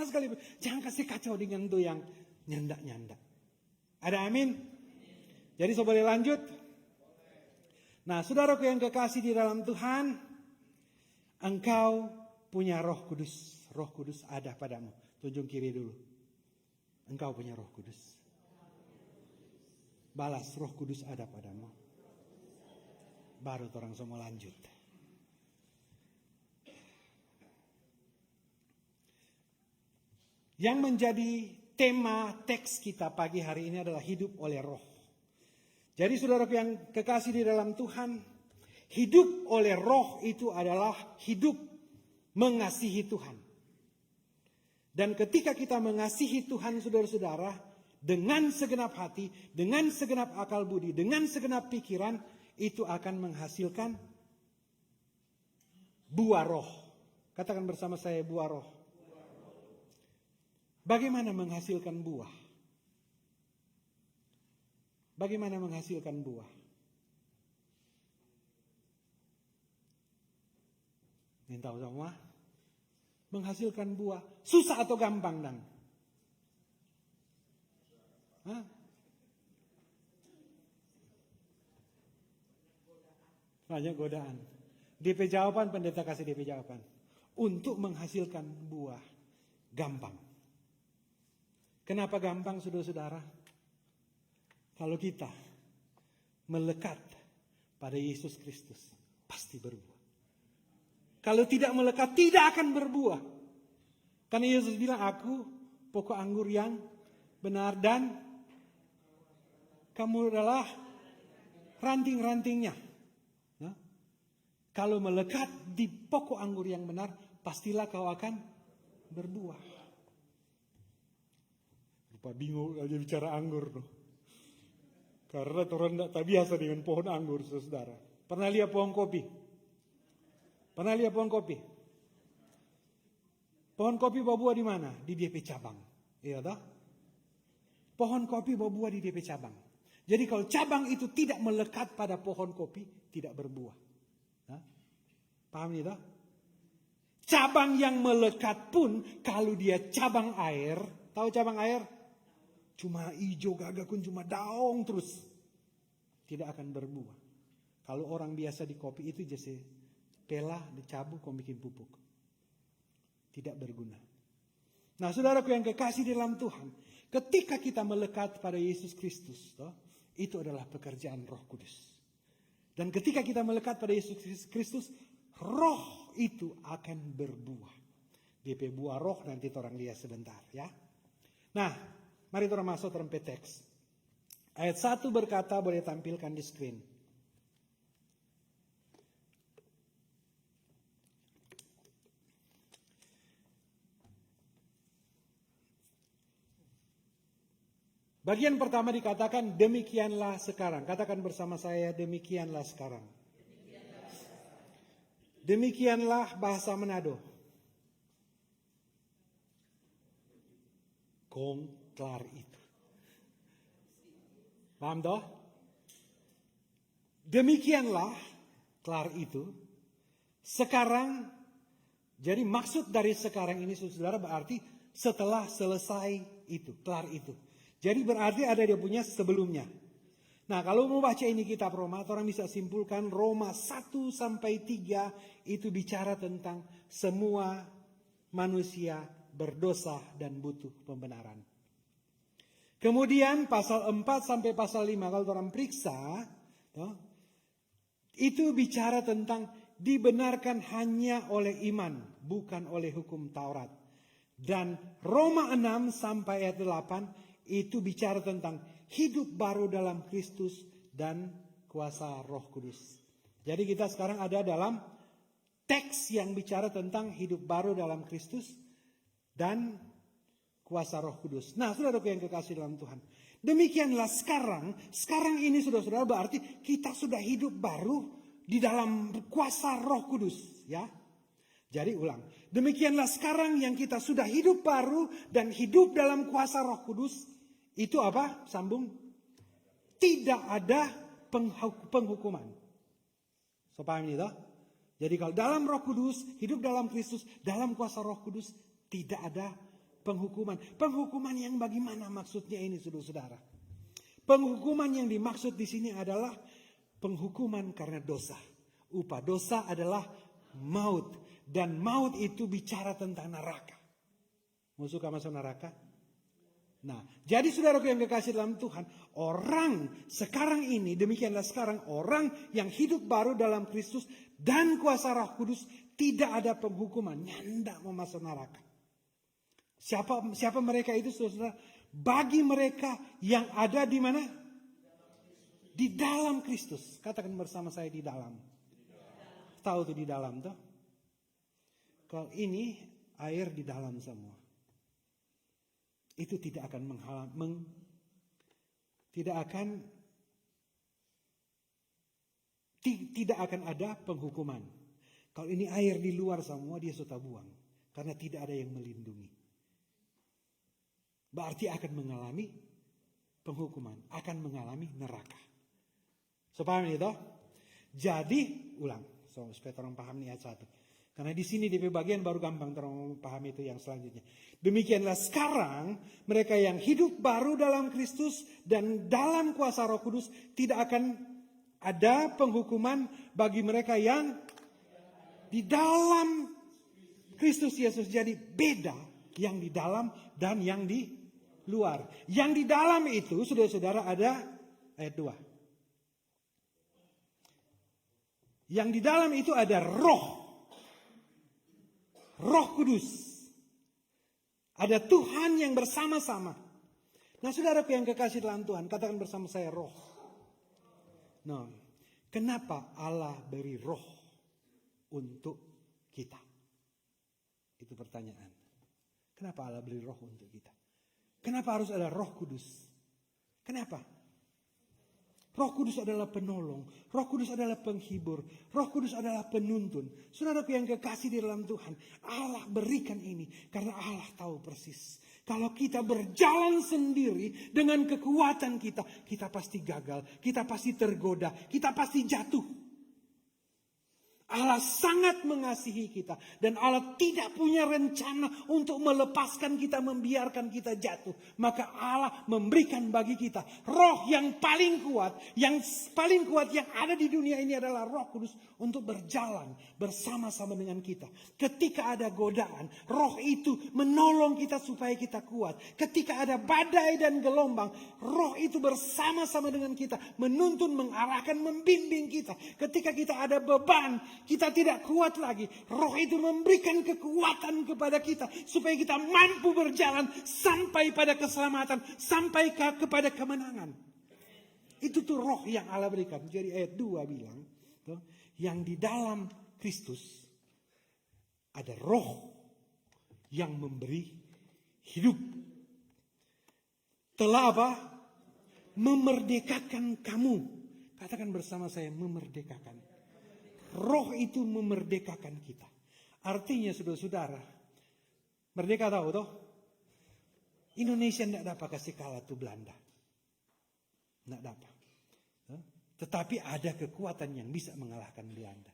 sekali. Jangan kasih kacau dengan itu yang nyanda-nyanda. Ada amin? Jadi saya boleh lanjut? Nah, saudaraku yang kekasih di dalam Tuhan, engkau punya Roh Kudus. Roh Kudus ada padamu. Tunjuk kiri dulu. Engkau punya Roh Kudus. Balas, Roh Kudus ada padamu. Baru orang semua lanjut. Yang menjadi tema teks kita pagi hari ini adalah hidup oleh roh. Jadi saudaraku yang kekasih di dalam Tuhan, hidup oleh roh itu adalah hidup mengasihi Tuhan. Dan ketika kita mengasihi Tuhan saudara-saudara, dengan segenap hati, dengan segenap akal budi, dengan segenap pikiran, itu akan menghasilkan buah roh. Katakan bersama saya, buah roh. Bagaimana menghasilkan buah? Bagaimana menghasilkan buah? Ingin tahu semua? Menghasilkan buah. Susah atau gampang, Dan? Hah? Banyak godaan. DP jawaban, pendeta kasih DP jawaban. Untuk menghasilkan buah, gampang. Kenapa gampang, saudara-saudara? Kalau kita melekat pada Yesus Kristus, pasti berbuah. Kalau tidak melekat, tidak akan berbuah. Karena Yesus bilang, aku pokok anggur yang benar dan kamu adalah ranting-rantingnya. Nah, kalau melekat di pokok anggur yang benar, pastilah kau akan berbuah. Rupa bingung aja bicara anggur tuh. Karena orang tak biasa dengan pohon anggur, saudara. Pernah lihat pohon kopi? Pernah lihat pohon kopi? Pohon kopi berbuah di mana? Di DP cabang. Iya tak? Pohon kopi berbuah di DP cabang. Jadi kalau cabang itu tidak melekat pada pohon kopi, tidak berbuah. Nah, paham ya tak? Cabang yang melekat pun, kalau dia cabang air, tahu cabang air? Cuma hijau gagakun, cuma daun terus. Tidak akan berbuah. Kalau orang biasa di kopi itu jasa pelah, dicabut, kau bikin pupuk. Tidak berguna. Nah, saudaraku yang kekasih di dalam Tuhan, ketika kita melekat pada Yesus Kristus, itu adalah pekerjaan Roh Kudus. Dan ketika kita melekat pada Yesus Kristus, roh itu akan berbuah. DP buah roh nanti orang lihat sebentar ya. Nah, mari kita masuk dalam teks. Ayat 1 berkata, boleh tampilkan di screen. Bagian pertama dikatakan, demikianlah sekarang. Katakan bersama saya, demikianlah sekarang. Demikianlah bahasa Manado. Kong kelar itu. Paham toh? Demikianlah kelar itu. Sekarang, jadi maksud dari sekarang ini saudara berarti setelah selesai itu, kelar itu. Jadi berarti ada dia punya sebelumnya. Nah, kalau mau baca ini kitab Roma, orang bisa simpulkan Roma 1 sampai 3 itu bicara tentang semua manusia berdosa dan butuh pembenaran. Kemudian pasal 4 sampai pasal 5 kalau orang periksa, itu bicara tentang dibenarkan hanya oleh iman, bukan oleh hukum Taurat. Dan Roma 6 sampai ayat 8 itu bicara tentang hidup baru dalam Kristus dan kuasa Roh Kudus. Jadi kita sekarang ada dalam teks yang bicara tentang hidup baru dalam Kristus dan kuasa Roh Kudus. Nah, saudaraku yang kekasih dalam Tuhan. Demikianlah sekarang ini saudara-saudara berarti kita sudah hidup baru di dalam kuasa Roh Kudus, ya. Jadi ulang, demikianlah sekarang yang kita sudah hidup baru dan hidup dalam kuasa Roh Kudus, itu apa? Sambung. Tidak ada penghukuman. So paham ini toh? Jadi kalau dalam Roh Kudus, hidup dalam Kristus, dalam kuasa Roh Kudus, tidak ada penghukuman. Penghukuman yang bagaimana maksudnya ini, saudara-saudara? Penghukuman yang dimaksud di sini adalah penghukuman karena dosa. Upah dosa adalah maut. Dan maut itu bicara tentang neraka. Mau suka masuk neraka? Nah, jadi saudaraku yang kekasih dalam Tuhan, orang sekarang ini, demikianlah sekarang orang yang hidup baru dalam Kristus dan kuasa Roh Kudus, tidak ada penghukuman, tidak mau masuk neraka. Siapa mereka itu, saudara? Bagi mereka yang ada di mana? Di dalam Kristus. Katakan bersama saya, di dalam. Tahu tuh di dalam tuh? Kalau ini air di dalam semua. Itu tidak akan tidak akan ada penghukuman. Kalau ini air di luar semua, dia sudah buang. Karena tidak ada yang melindungi. Berarti akan mengalami penghukuman. Akan mengalami neraka. So paham itu? Jadi, ulang. Supaya orang paham nih ayat 1. Karena di sini di bagian baru gampang orang paham itu yang selanjutnya. Demikianlah sekarang mereka yang hidup baru dalam Kristus dan dalam kuasa Roh Kudus, tidak akan ada penghukuman bagi mereka yang di dalam Kristus Yesus. Jadi beda yang di dalam dan yang di luar. Yang di dalam itu, saudara-saudara, ada ayat 2. Yang di dalam itu ada Roh Kudus. Ada Tuhan yang bersama-sama. Nah, saudaraku yang kekasih dalam Tuhan, katakan bersama saya Roh. Nah, kenapa Allah beri Roh untuk kita? Itu pertanyaan. Kenapa Allah beri Roh untuk kita? Kenapa harus ada Roh Kudus? Kenapa? Roh Kudus adalah penolong. Roh Kudus adalah penghibur. Roh Kudus adalah penuntun. Saudaraku yang kekasih di dalam Tuhan, Allah berikan ini karena Allah tahu persis. Kalau kita berjalan sendiri dengan kekuatan kita, kita pasti gagal. Kita pasti tergoda. Kita pasti jatuh. Allah sangat mengasihi kita. Dan Allah tidak punya rencana untuk melepaskan kita, membiarkan kita jatuh. Maka Allah memberikan bagi kita roh yang paling kuat. Yang paling kuat yang ada di dunia ini adalah Roh Kudus. Untuk berjalan bersama-sama dengan kita. Ketika ada godaan, roh itu menolong kita supaya kita kuat. Ketika ada badai dan gelombang, roh itu bersama-sama dengan kita. Menuntun, mengarahkan, membimbing kita. Ketika kita ada beban, kita tidak kuat lagi. Roh itu memberikan kekuatan kepada kita. Supaya kita mampu berjalan sampai pada keselamatan. Sampai kepada kemenangan. Itu tuh roh yang Allah berikan. Jadi ayat 2 bilang. Yang di dalam Kristus ada roh yang memberi hidup. Telah apa? Memerdekakan kamu. Katakan bersama saya, memerdekakan. Roh itu memerdekakan kita. Artinya saudara-saudara, merdeka tahu toh? Indonesia tidak dapat kasih kalah tuh Belanda. Tidak dapat. Tetapi ada kekuatan yang bisa mengalahkan Belanda.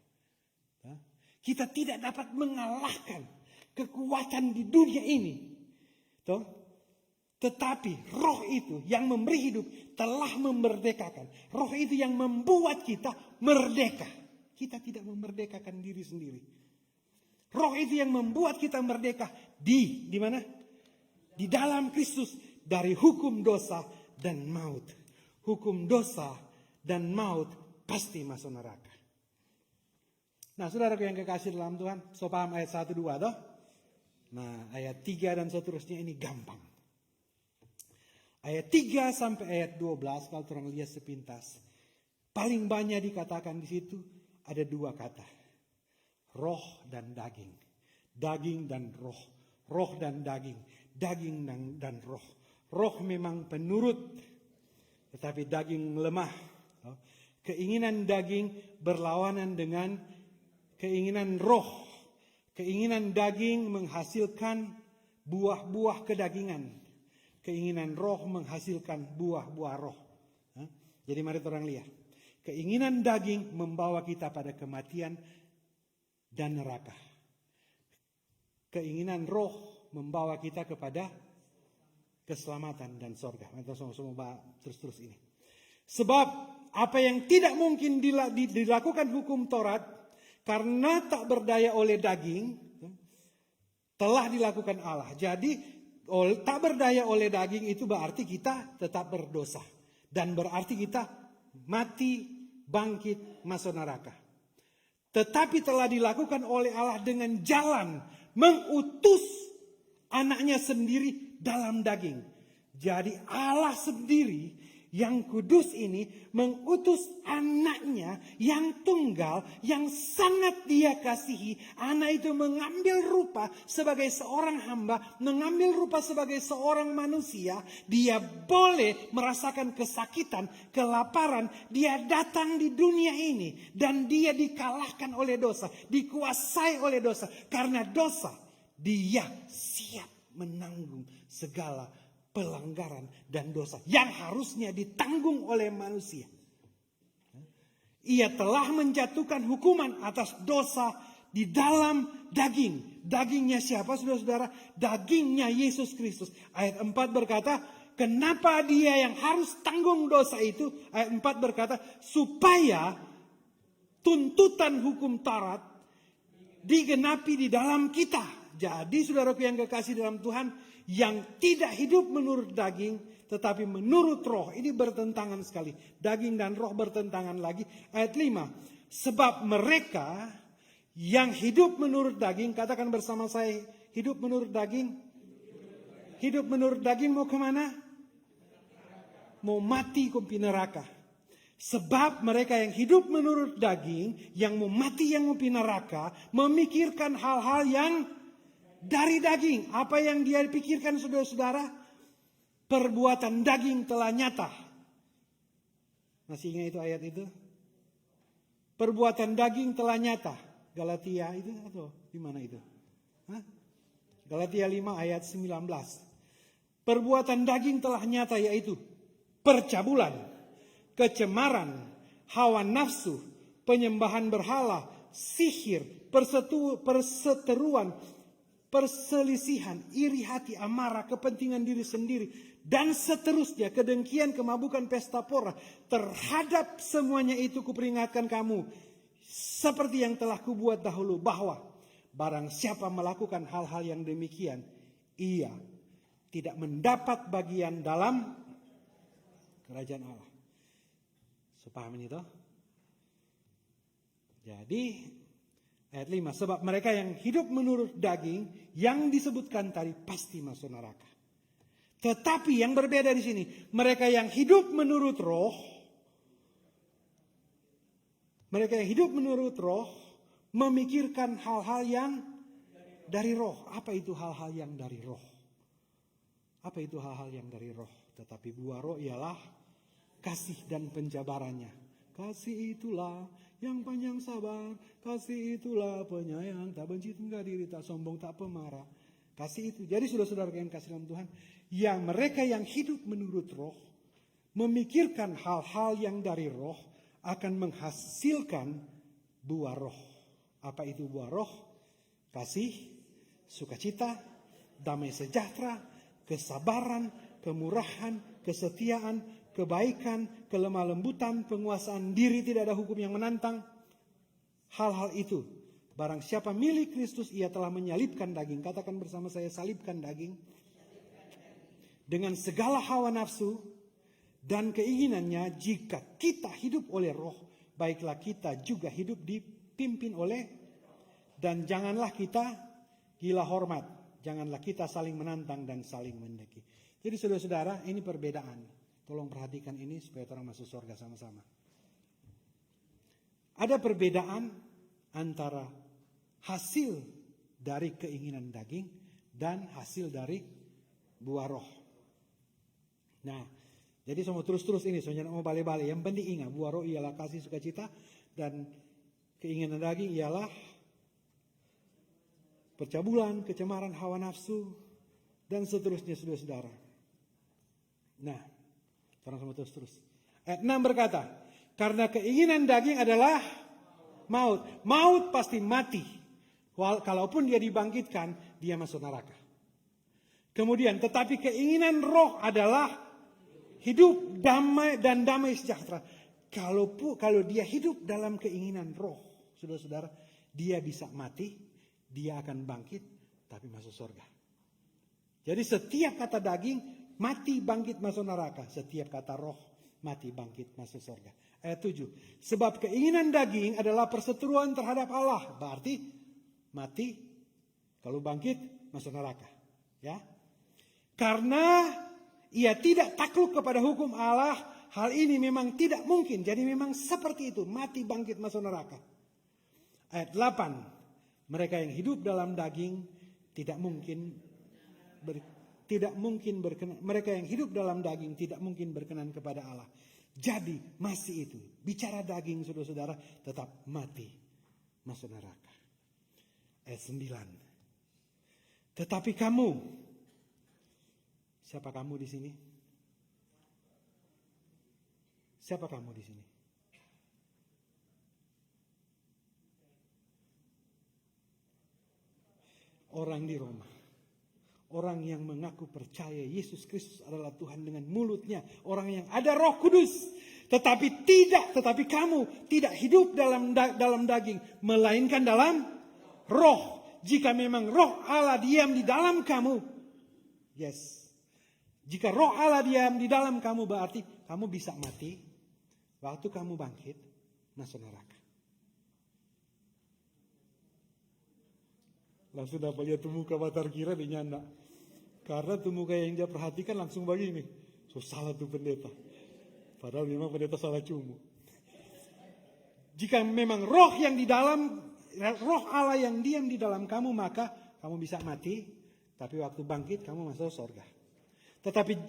Kita tidak dapat mengalahkan kekuatan di dunia ini. Tetapi roh itu yang memberi hidup telah memerdekakan. Roh itu yang membuat kita merdeka. Kita tidak memerdekakan diri sendiri. Roh itu yang membuat kita merdeka di mana? Di dalam Kristus dari hukum dosa dan maut. Hukum dosa dan maut pasti masuk neraka. Nah, saudaraku yang kekasih dalam Tuhan, so paham ayat 1-2 toh? Nah, ayat 3 dan seterusnya ini gampang. Ayat 3 sampai ayat 12 kalau orang lihat sepintas, paling banyak dikatakan di situ ada dua kata. Roh dan daging. Daging dan roh. Roh dan daging. Daging dan roh. Roh memang penurut, tetapi daging lemah. Keinginan daging berlawanan dengan keinginan roh. Keinginan daging menghasilkan buah-buah kedagingan. Keinginan roh menghasilkan buah-buah roh. Jadi mari orang lihat. Keinginan daging membawa kita pada kematian dan neraka. Keinginan roh membawa kita kepada keselamatan dan sorga. Kita semua terus ini. Sebab apa yang tidak mungkin dilakukan hukum Taurat karena tak berdaya oleh daging, telah dilakukan Allah. Jadi tak berdaya oleh daging itu berarti kita tetap berdosa. Dan berarti kita mati, bangkit, masuk neraka. Tetapi telah dilakukan oleh Allah dengan jalan mengutus anaknya sendiri dalam daging. Jadi Allah sendiri yang kudus ini mengutus anaknya yang tunggal, yang sangat dia kasihi. Anak itu mengambil rupa sebagai seorang hamba, mengambil rupa sebagai seorang manusia. Dia boleh merasakan kesakitan, kelaparan. Dia datang di dunia ini dan dia dikalahkan oleh dosa, dikuasai oleh dosa. Karena dosa, dia siap menanggung segala pelanggaran dan dosa yang harusnya ditanggung oleh manusia. Ia telah menjatuhkan hukuman atas dosa di dalam daging. Dagingnya siapa, saudara-saudara? Dagingnya Yesus Kristus. Ayat 4 berkata, kenapa dia yang harus tanggung dosa itu? Ayat 4 berkata, supaya tuntutan hukum Taurat digenapi di dalam kita. Jadi saudaraku yang kekasih dalam Tuhan, yang tidak hidup menurut daging tetapi menurut roh. Ini bertentangan sekali. Daging dan roh bertentangan lagi. Ayat 5. Sebab mereka yang hidup menurut daging, katakan bersama saya, hidup menurut daging. Hidup menurut daging mau kemana? Mau mati kumpi neraka. Sebab mereka yang hidup menurut daging, yang mau mati, yang mau pi neraka, memikirkan hal-hal yang dari daging. Apa yang dia pikirkan, saudara-saudara? Perbuatan daging telah nyata. Masih ingat itu ayat itu? Perbuatan daging telah nyata. Galatia itu atau di mana itu? Galatia 5 ayat 19. Perbuatan daging telah nyata, yaitu percabulan, kecemaran, hawa nafsu, penyembahan berhala, sihir, perseteruan, perselisihan, iri hati, amarah, kepentingan diri sendiri, dan seterusnya, kedengkian, kemabukan, pesta pora. Terhadap semuanya itu kuperingatkan kamu, seperti yang telah kubuat dahulu, bahwa barang siapa melakukan hal-hal yang demikian, ia tidak mendapat bagian dalam kerajaan Allah. Sepaham ini toh? Jadi ayat 5, sebab mereka yang hidup menurut daging yang disebutkan tadi pasti masuk neraka. Tetapi yang berbeda di sini, mereka yang hidup menurut roh, mereka yang hidup menurut roh memikirkan hal-hal yang dari roh. Apa itu hal-hal yang dari roh? Apa itu hal-hal yang dari roh? Tetapi buah roh ialah kasih dan penjabarannya. Kasih itulah yang panjang sabar, kasih itulah penyayang, tak benci, tak diri, tak sombong, tak pemarah. Kasih itu. Jadi saudara-saudara yang kasih dalam Tuhan, yang mereka yang hidup menurut roh, memikirkan hal-hal yang dari roh, akan menghasilkan buah roh. Apa itu buah roh? Kasih, sukacita, damai sejahtera, kesabaran, kemurahan, kesetiaan, kebaikan, kelemah lembutan, penguasaan diri, tidak ada hukum yang menantang. Hal-hal itu, barang siapa milik Kristus, ia telah menyalibkan daging. Katakan bersama saya, salibkan daging. Dengan segala hawa nafsu dan keinginannya, jika kita hidup oleh roh, baiklah kita juga hidup dipimpin oleh, dan janganlah kita gila hormat. janganlah kita saling menantang dan saling mendeki. Jadi saudara-saudara, ini perbedaan. Tolong perhatikan ini supaya orang masuk surga sama-sama. Ada perbedaan antara hasil dari keinginan daging dan hasil dari buah roh. Nah, jadi saya mau terus-terus ini, saya mau balik-balik. Yang penting ingat, buah roh ialah kasih, sukacita, dan keinginan daging ialah percabulan, kecemaran, hawa nafsu, dan seterusnya, saudara-saudara. Nah, orang semua terus. Ayat 6 berkata, karena keinginan daging adalah maut. Maut pasti mati. Kalaupun dia dibangkitkan, dia masuk neraka. Kemudian, tetapi keinginan roh adalah hidup, damai, dan damai sejahtera. Kalau dia hidup dalam keinginan roh, saudara-saudara, dia bisa mati, dia akan bangkit, tapi masuk surga. Jadi setiap kata daging, mati, bangkit, masuk neraka. Setiap kata roh, mati, bangkit, masuk surga. Ayat 7. Sebab keinginan daging adalah perseteruan terhadap Allah. Berarti mati, kalau bangkit, masuk neraka. Ya. Karena ia tidak takluk kepada hukum Allah, hal ini memang tidak mungkin. Jadi memang seperti itu, mati, bangkit, masuk neraka. Ayat 8. Mereka yang hidup dalam daging tidak mungkin berkenan. Mereka yang hidup dalam daging tidak mungkin berkenan kepada Allah. Jadi masih itu, bicara daging saudara-saudara, tetap mati, masuk neraka. Ayat 9. Tetapi kamu, siapa kamu di sini? Siapa kamu di sini? Orang di Roma. Orang yang mengaku percaya Yesus Kristus adalah Tuhan dengan mulutnya. Orang yang ada Roh Kudus. Tetapi kamu tidak hidup dalam daging. Melainkan dalam roh. Jika memang roh Allah diam di dalam kamu. Yes. Jika roh Allah diam di dalam kamu, berarti kamu bisa mati. Waktu kamu bangkit, masuk neraka. Langsung dapat lihat tuh muka Batar kira dia nyanda. Karena tuh muka yang dia perhatikan langsung begini. So salah tuh pendeta. Padahal memang pendeta salah cumu. Jika memang roh yang di dalam, roh Allah yang diam di dalam kamu, maka kamu bisa mati. Tapi waktu bangkit kamu masuk surga. Tetapi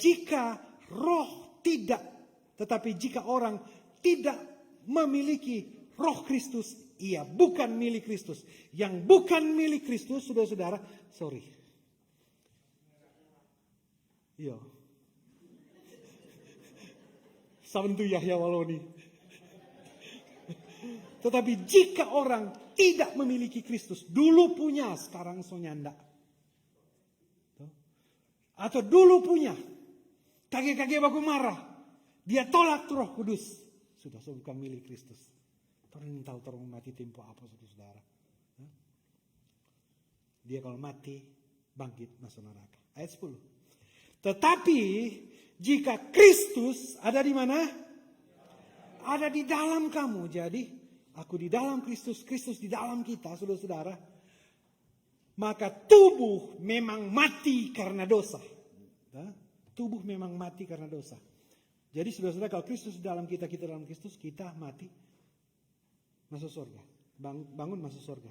jika orang tidak memiliki roh Kristus, ia bukan milik Kristus. Yang bukan milik Kristus, saudara-saudara, sorry. Iya. Sabentu Yahya Waloni. Tetapi jika orang tidak memiliki Kristus, dulu punya, sekarang so nyanda. Atau dulu punya, kakek-kakek baku marah, dia tolak Roh Kudus, sudah bukan milik Kristus. Orang tahu orang mati tempo apa saudara? Dia kalau mati bangkit masuk neraka. Ayat 10. Tetapi jika Kristus ada di mana? Ada di dalam kamu. Jadi aku di dalam Kristus, Kristus di dalam kita, saudara-saudara. Maka tubuh memang mati karena dosa. Tubuh memang mati karena dosa. Jadi saudara-saudara, kalau Kristus di dalam kita, kita dalam Kristus, kita mati. Masuk surga. Bangun masuk surga.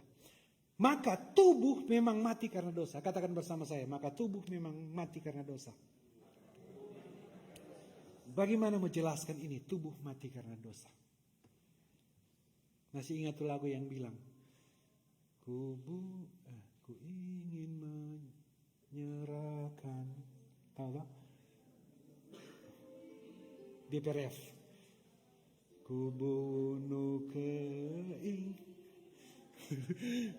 Maka tubuh memang mati karena dosa. Katakan bersama saya. Maka tubuh memang mati karena dosa. Bagaimana menjelaskan ini? Tubuh mati karena dosa. Masih ingat tuh lagu yang bilang. Ku ingin menyerahkan. Tahu tak? DPRF. Ku bunuh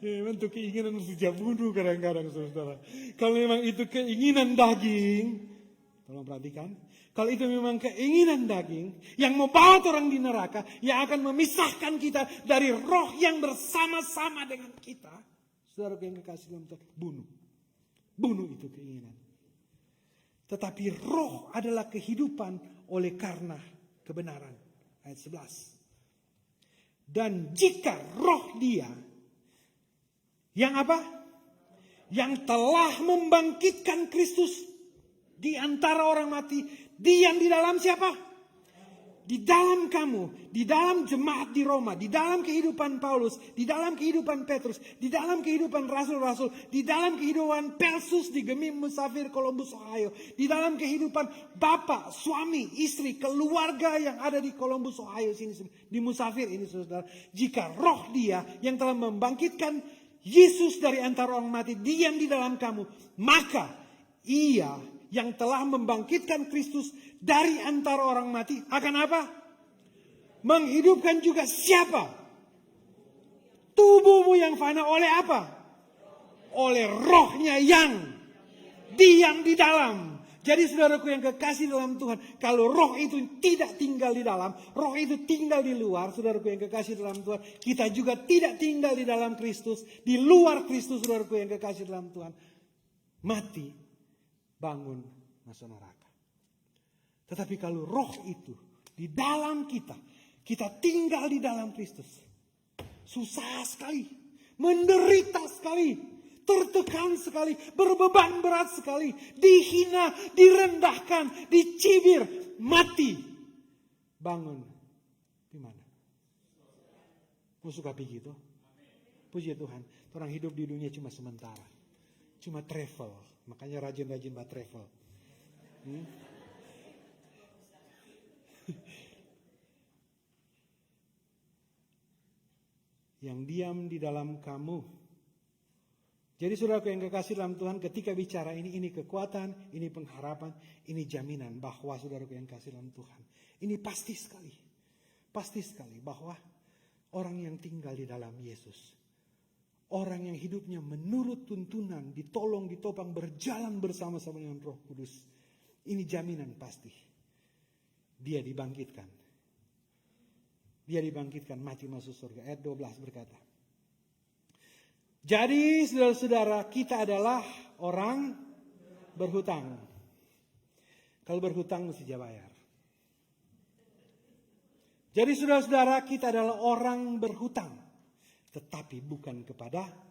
memang itu keinginan sejak bunuh kadang-kadang saudara. Kalau memang itu keinginan daging, tolong perhatikan. Kalau itu memang keinginan daging yang membawa orang di neraka, yang akan memisahkan kita dari roh yang bersama-sama dengan kita. Saudara yang kekasih dalam Tuhan, bunuh. Bunuh itu keinginan. Tetapi roh adalah kehidupan oleh karena kebenaran. Ayat 11. Dan jika roh dia yang apa? yang telah membangkitkan Kristus di antara orang mati, diam di dalam siapa? Di dalam kamu, di dalam jemaat di Roma, di dalam kehidupan Paulus, di dalam kehidupan Petrus, di dalam kehidupan rasul-rasul, di dalam kehidupan Persus di Gemim Musafir Columbus, Ohio, di dalam kehidupan bapak, suami, istri, keluarga yang ada di Columbus, Ohio sini, di Musafir ini saudara. Jika roh Dia yang telah membangkitkan Yesus dari antara orang mati diam di dalam kamu, maka Ia yang telah membangkitkan Kristus dari antara orang mati akan apa? Menghidupkan juga siapa? Tubuhmu yang fana oleh apa? Oleh rohnya yang diam di dalam. Jadi saudaraku yang kekasih dalam Tuhan, kalau roh itu tidak tinggal di dalam, roh itu tinggal di luar, saudaraku yang kekasih dalam Tuhan, kita juga tidak tinggal di dalam Kristus, di luar Kristus, saudaraku yang kekasih dalam Tuhan. Mati, bangun, masuk neraka. Tetapi kalau roh itu di dalam kita, kita tinggal di dalam Kristus, susah sekali, menderita sekali, tertekan sekali, berbeban berat sekali, dihina, direndahkan, dicibir, mati, bangun. Di mana? Mau suka begitu? Puji Tuhan, orang hidup di dunia cuma sementara, cuma travel, makanya rajin-rajin buat travel. Yang diam di dalam kamu. Jadi saudaraku yang kekasih dalam Tuhan, ketika bicara ini kekuatan, ini pengharapan, ini jaminan bahwa saudaraku yang kekasih dalam Tuhan, ini pasti sekali bahwa orang yang tinggal di dalam Yesus, orang yang hidupnya menurut tuntunan, ditolong, ditopang, berjalan bersama-sama dengan Roh Kudus, ini jaminan pasti. Dia dibangkitkan. Dia dibangkitkan, mati masuk surga. Ayat 12 berkata. Jadi saudara-saudara, kita adalah orang berhutang. Kalau berhutang mesti dia bayar. Jadi saudara-saudara, kita adalah orang berhutang. Tetapi bukan kepada,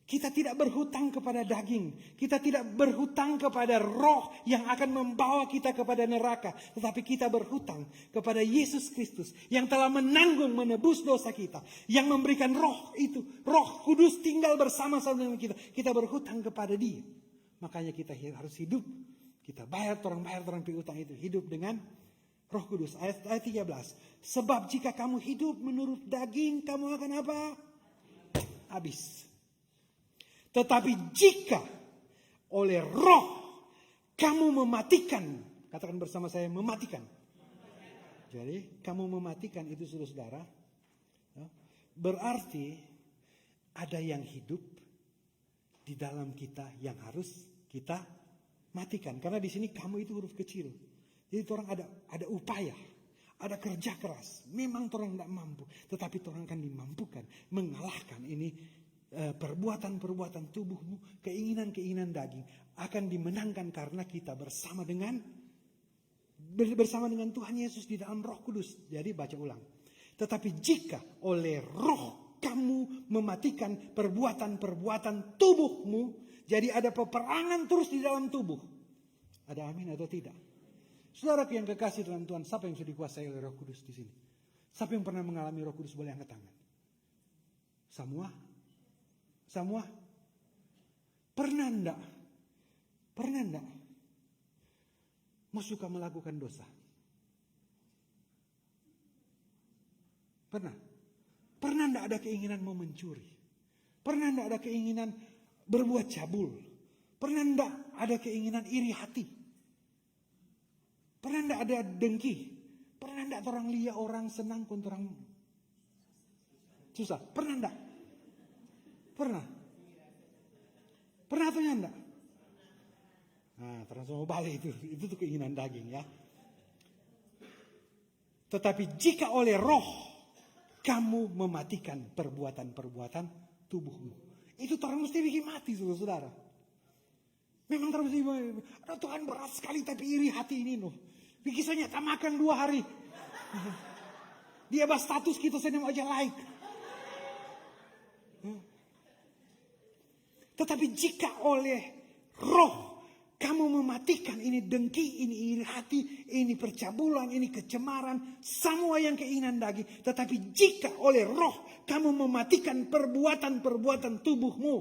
kita tidak berhutang kepada daging. Kita tidak berhutang kepada roh yang akan membawa kita kepada neraka. Tetapi kita berhutang kepada Yesus Kristus yang telah menanggung, menebus dosa kita. Yang memberikan roh itu. Roh Kudus tinggal bersama-sama dengan kita. Kita berhutang kepada Dia. Makanya kita harus hidup. Kita bayar orang piutang itu. Hidup dengan Roh Kudus. Ayat 13. Sebab jika kamu hidup menurut daging, kamu akan apa? Habis. Tetapi jika oleh roh kamu mematikan, katakan bersama saya, mematikan. Jadi kamu mematikan itu saudara-saudara, berarti ada yang hidup di dalam kita yang harus kita matikan. Karena di sini kamu itu huruf kecil. Jadi orang ada upaya, ada kerja keras. Memang orang tidak mampu, tetapi orang akan dimampukan mengalahkan ini. Perbuatan-perbuatan tubuhmu, keinginan-keinginan daging akan dimenangkan karena kita bersama dengan Tuhan Yesus di dalam Roh Kudus. Jadi baca ulang. Tetapi jika oleh roh kamu mematikan perbuatan-perbuatan tubuhmu, jadi ada peperangan terus di dalam tubuh. Ada amin atau tidak? Saudara yang kekasih dalam Tuhan, siapa yang sudah dikuasai oleh Roh Kudus di sini? Siapa yang pernah mengalami Roh Kudus boleh angkat tangan? Semua? Pernah enggak? Mau suka melakukan dosa? Pernah enggak ada keinginan mau mencuri? Pernah enggak ada keinginan berbuat cabul? Pernah enggak ada keinginan iri hati? Pernah enggak ada dengki? Pernah enggak orang lihat orang senang kontra orang susah? Pernah enggak? Pernah atau enggak? Nah, transformasi balik itu tuh keinginan daging ya. Tetapi jika oleh roh kamu mematikan perbuatan-perbuatan tubuhmu, itu orang mesti bikin mati saudara. Memang orang mesti, Tuhan berat sekali tapi iri hati ini noh. Bikin saya nyata makan 2 hari. Dia bahas status kita saya aja like. Tetapi jika oleh roh kamu mematikan ini dengki, ini iri hati, ini percabulan, ini kecemaran, semua yang keinginan daging. Tetapi jika oleh roh kamu mematikan perbuatan-perbuatan tubuhmu,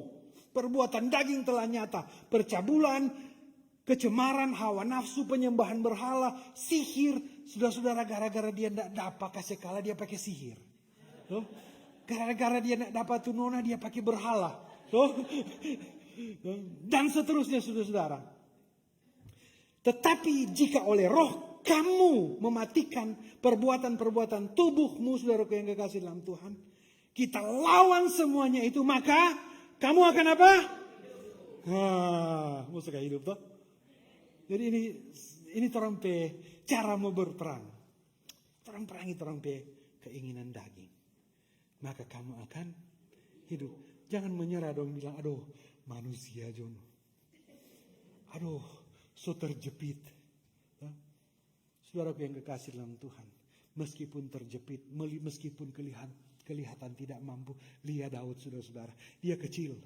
perbuatan daging telah nyata, percabulan, kecemaran, hawa nafsu, penyembahan berhala, sihir. Saudara-saudara, gara-gara dia tidak dapat kasih kalah, dia pakai sihir. Tuh. Gara-gara dia tidak dapat tunona, dia pakai berhala. Tuh. Dan seterusnya, saudara-saudara. Tetapi jika oleh roh kamu mematikan perbuatan-perbuatan tubuhmu, saudaraku yang kekasih dalam Tuhan, kita lawan semuanya itu, maka kamu akan apa? Musuh hidup toh. Jadi ini torompe cara mau berperang. Torang perangi torompe keinginan daging. Maka kamu akan hidup. Jangan menyerah dong bilang, aduh manusia Jon. Aduh so terjepit. Saudaraku yang kekasih dalam Tuhan. Meskipun terjepit, meskipun kelihatan tidak mampu. Lihat Daud saudara-saudara. Dia kecil.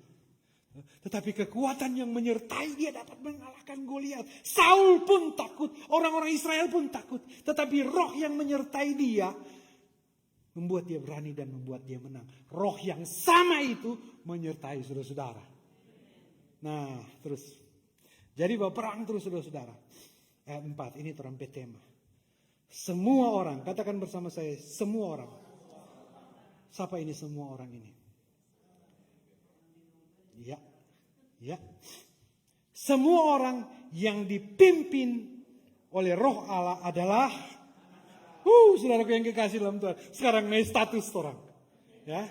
Tetapi kekuatan yang menyertai dia dapat mengalahkan Goliat. Saul pun takut. Orang-orang Israel pun takut. Tetapi roh yang menyertai dia membuat dia berani dan membuat dia menang. Roh yang sama itu menyertai saudara-saudara. Nah terus. Jadi berperang terus saudara-saudara. Ayat 4 ini trompet tema. Semua orang, katakan bersama saya, semua orang. Siapa ini semua orang ini? Ya. Semua orang yang dipimpin oleh roh Allah adalah saudaraku yang kekasih dalam Tuhan. Sekarang naik status orang. Ya.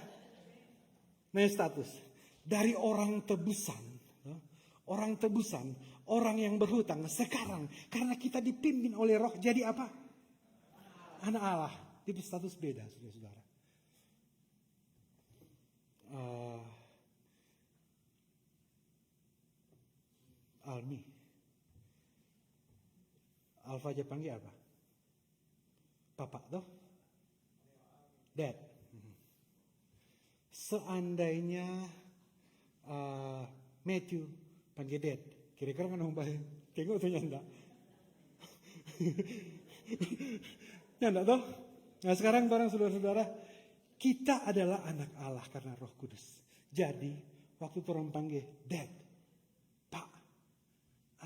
Naik status. Dari orang tebusan. Orang yang berhutang. Sekarang karena kita dipimpin oleh roh jadi apa? Anak Allah. Itu status beda saudara-saudara. Almi. Alfa aja panggil apa? Papa toh? Dad. Seandainya Matthew panggil Dad, kira-kira kan orang balik tengok tuh nyanda. Nyanda toh? Nah sekarang orang saudara-saudara, kita adalah anak Allah karena Roh Kudus. Jadi waktu orang panggil Dad, Pak,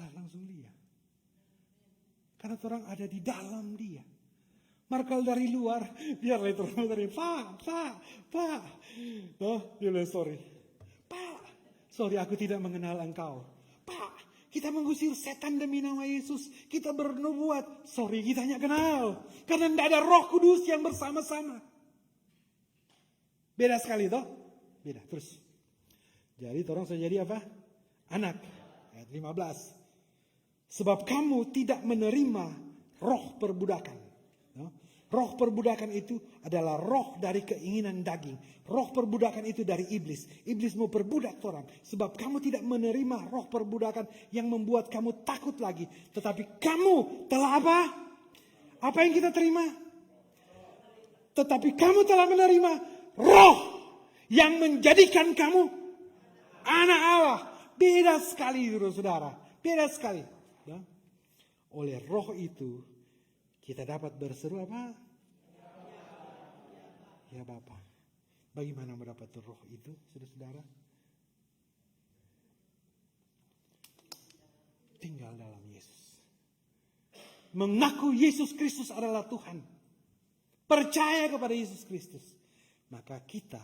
Allah langsung lihat. Karena orang ada di dalam dia. Markal dari luar, biarlah itu orang dari Pak. Oh, dia bilang sorry. Pak, sorry aku tidak mengenal engkau. Pak, kita mengusir setan demi nama Yesus. Kita bernubuat. Sorry, kita hanya kenal. Karena tidak ada Roh Kudus yang bersama-sama. Beda sekali toh? Beda. Terus. Jadi orang sudah jadi apa? Anak. Ayat 15. Sebab kamu tidak menerima roh perbudakan. Roh perbudakan itu adalah roh dari keinginan daging. Roh perbudakan itu dari iblis. Iblis mau perbudak orang. Sebab kamu tidak menerima roh perbudakan yang membuat kamu takut lagi. Tetapi kamu telah apa? Apa yang kita terima? Tetapi kamu telah menerima roh yang menjadikan kamu anak Allah. Beda sekali saudara. Beda sekali. Ya. Oleh roh itu kita dapat berseru apa? Ya Bapa. Bagaimana mendapat roh itu, saudara-saudara? Tinggal dalam Yesus. Mengaku Yesus Kristus adalah Tuhan. Percaya kepada Yesus Kristus. Maka kita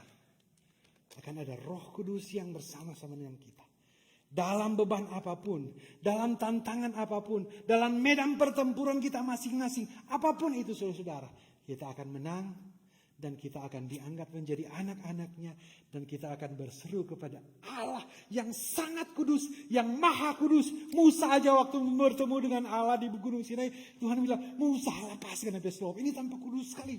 akan ada Roh Kudus yang bersama-sama dengan kita. Dalam beban apapun, dalam tantangan apapun, dalam medan pertempuran kita masing-masing, apapun itu saudara-saudara, kita akan menang dan kita akan dianggap menjadi anak-anaknya dan kita akan berseru kepada Allah yang sangat kudus, yang maha kudus. Musa aja waktu bertemu dengan Allah di Gunung Sinai, Tuhan bilang, Musa lepaskan habis lob. Ini tanpa kudus sekali.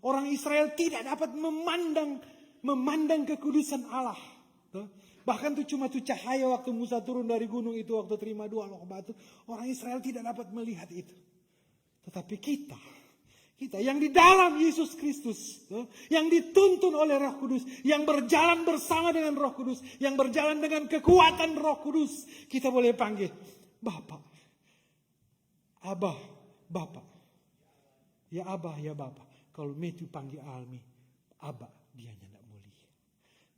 Orang Israel tidak dapat memandang kekudusan Allah. Bahkan itu cuma cahaya waktu Musa turun dari gunung itu, waktu terima 2 loh batu. Orang Israel tidak dapat melihat itu. Tetapi Kita yang di dalam Yesus Kristus, yang dituntun oleh Roh Kudus, yang berjalan bersama dengan Roh Kudus, yang berjalan dengan kekuatan Roh Kudus, kita boleh panggil Bapa, Abah, Bapa. Ya Abah, ya Bapa. Kalau Matthew panggil Almi, Abah, dianya tidak mulia.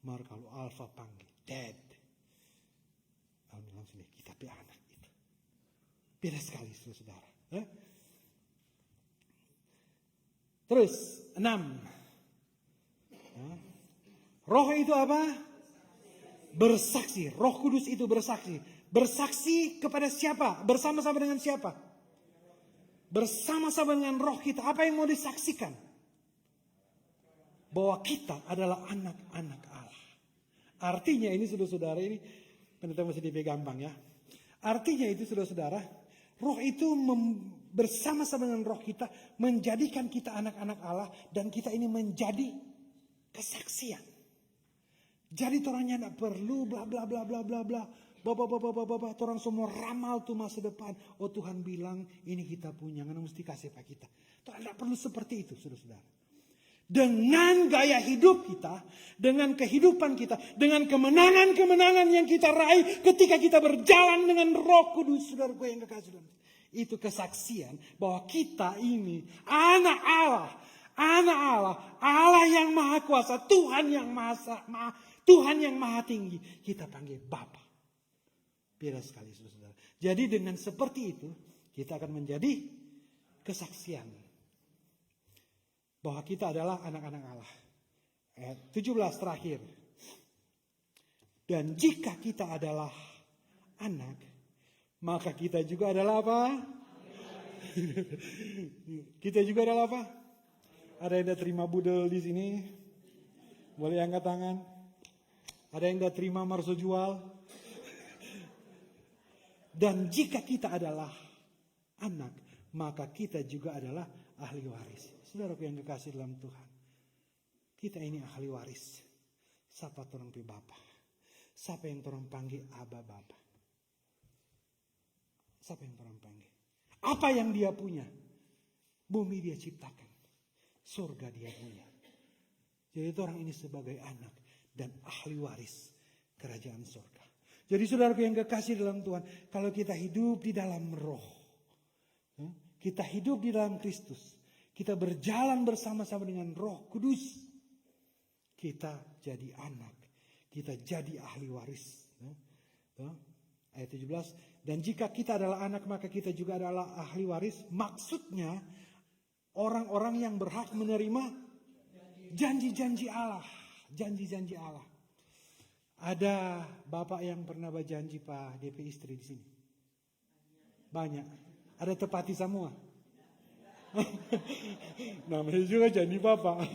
Maka kalau Alfa panggil Dad, Almi langsung kita pi anak itu. Beda sekali saudara. Terus 6. Roh itu apa? Bersaksi. Roh Kudus itu bersaksi. Bersaksi kepada siapa? Bersama-sama dengan siapa? Bersama-sama dengan roh kita. Apa yang mau disaksikan? Bahwa kita adalah anak-anak Allah. Artinya ini saudara-saudara, ini pendeta mesti dipegang gampang ya. Artinya itu saudara-saudara, roh itu bersama-sama dengan roh kita menjadikan kita anak-anak Allah, dan kita ini menjadi kesaksian. Jadi orangnya tidak perlu bla bla bla bla bla bla. Bapak, orang semua ramal tuh masa depan. Oh Tuhan bilang ini kita punya, karena mesti kasih pak kita. Tuhan tidak perlu seperti itu saudara-saudara. Dengan gaya hidup kita, dengan kehidupan kita, dengan kemenangan-kemenangan yang kita raih ketika kita berjalan dengan Roh Kudus, saudaraku yang kekasih dalam, itu kesaksian bahwa kita ini anak Allah, Allah yang maha kuasa, Tuhan yang maha tinggi. Kita panggil Bapa. Beda sekali saudara. Jadi dengan seperti itu kita akan menjadi kesaksian bahwa kita adalah anak-anak Allah. Ayat 17 terakhir. Dan jika kita adalah anak, maka kita juga adalah apa? Kita juga adalah apa? Ada yang udah terima budel di sini? Boleh angkat tangan. Ada yang udah terima marso jual? Dan jika kita adalah anak, maka kita juga adalah ahli waris. Saudaraku yang kekasih dalam Tuhan, kita ini ahli waris. Siapa orang pi Bapa? Siapa yang orang panggil Abah Bapa? Siapa yang orang panggil? Apa yang dia punya? Bumi dia ciptakan, surga dia punya. Jadi orang ini sebagai anak dan ahli waris kerajaan surga. Jadi saudaraku yang kekasih dalam Tuhan, kalau kita hidup di dalam roh, kita hidup di dalam Kristus, kita berjalan bersama-sama dengan Roh Kudus, kita jadi anak, kita jadi ahli waris. Ayat 17, dan jika kita adalah anak maka kita juga adalah ahli waris. Maksudnya orang-orang yang berhak menerima janji-janji Allah. Janji-janji Allah. Ada bapak yang pernah berjanji Pak DP istri di sini? Banyak. Ada tepati semua? Namanya juga janji bapak.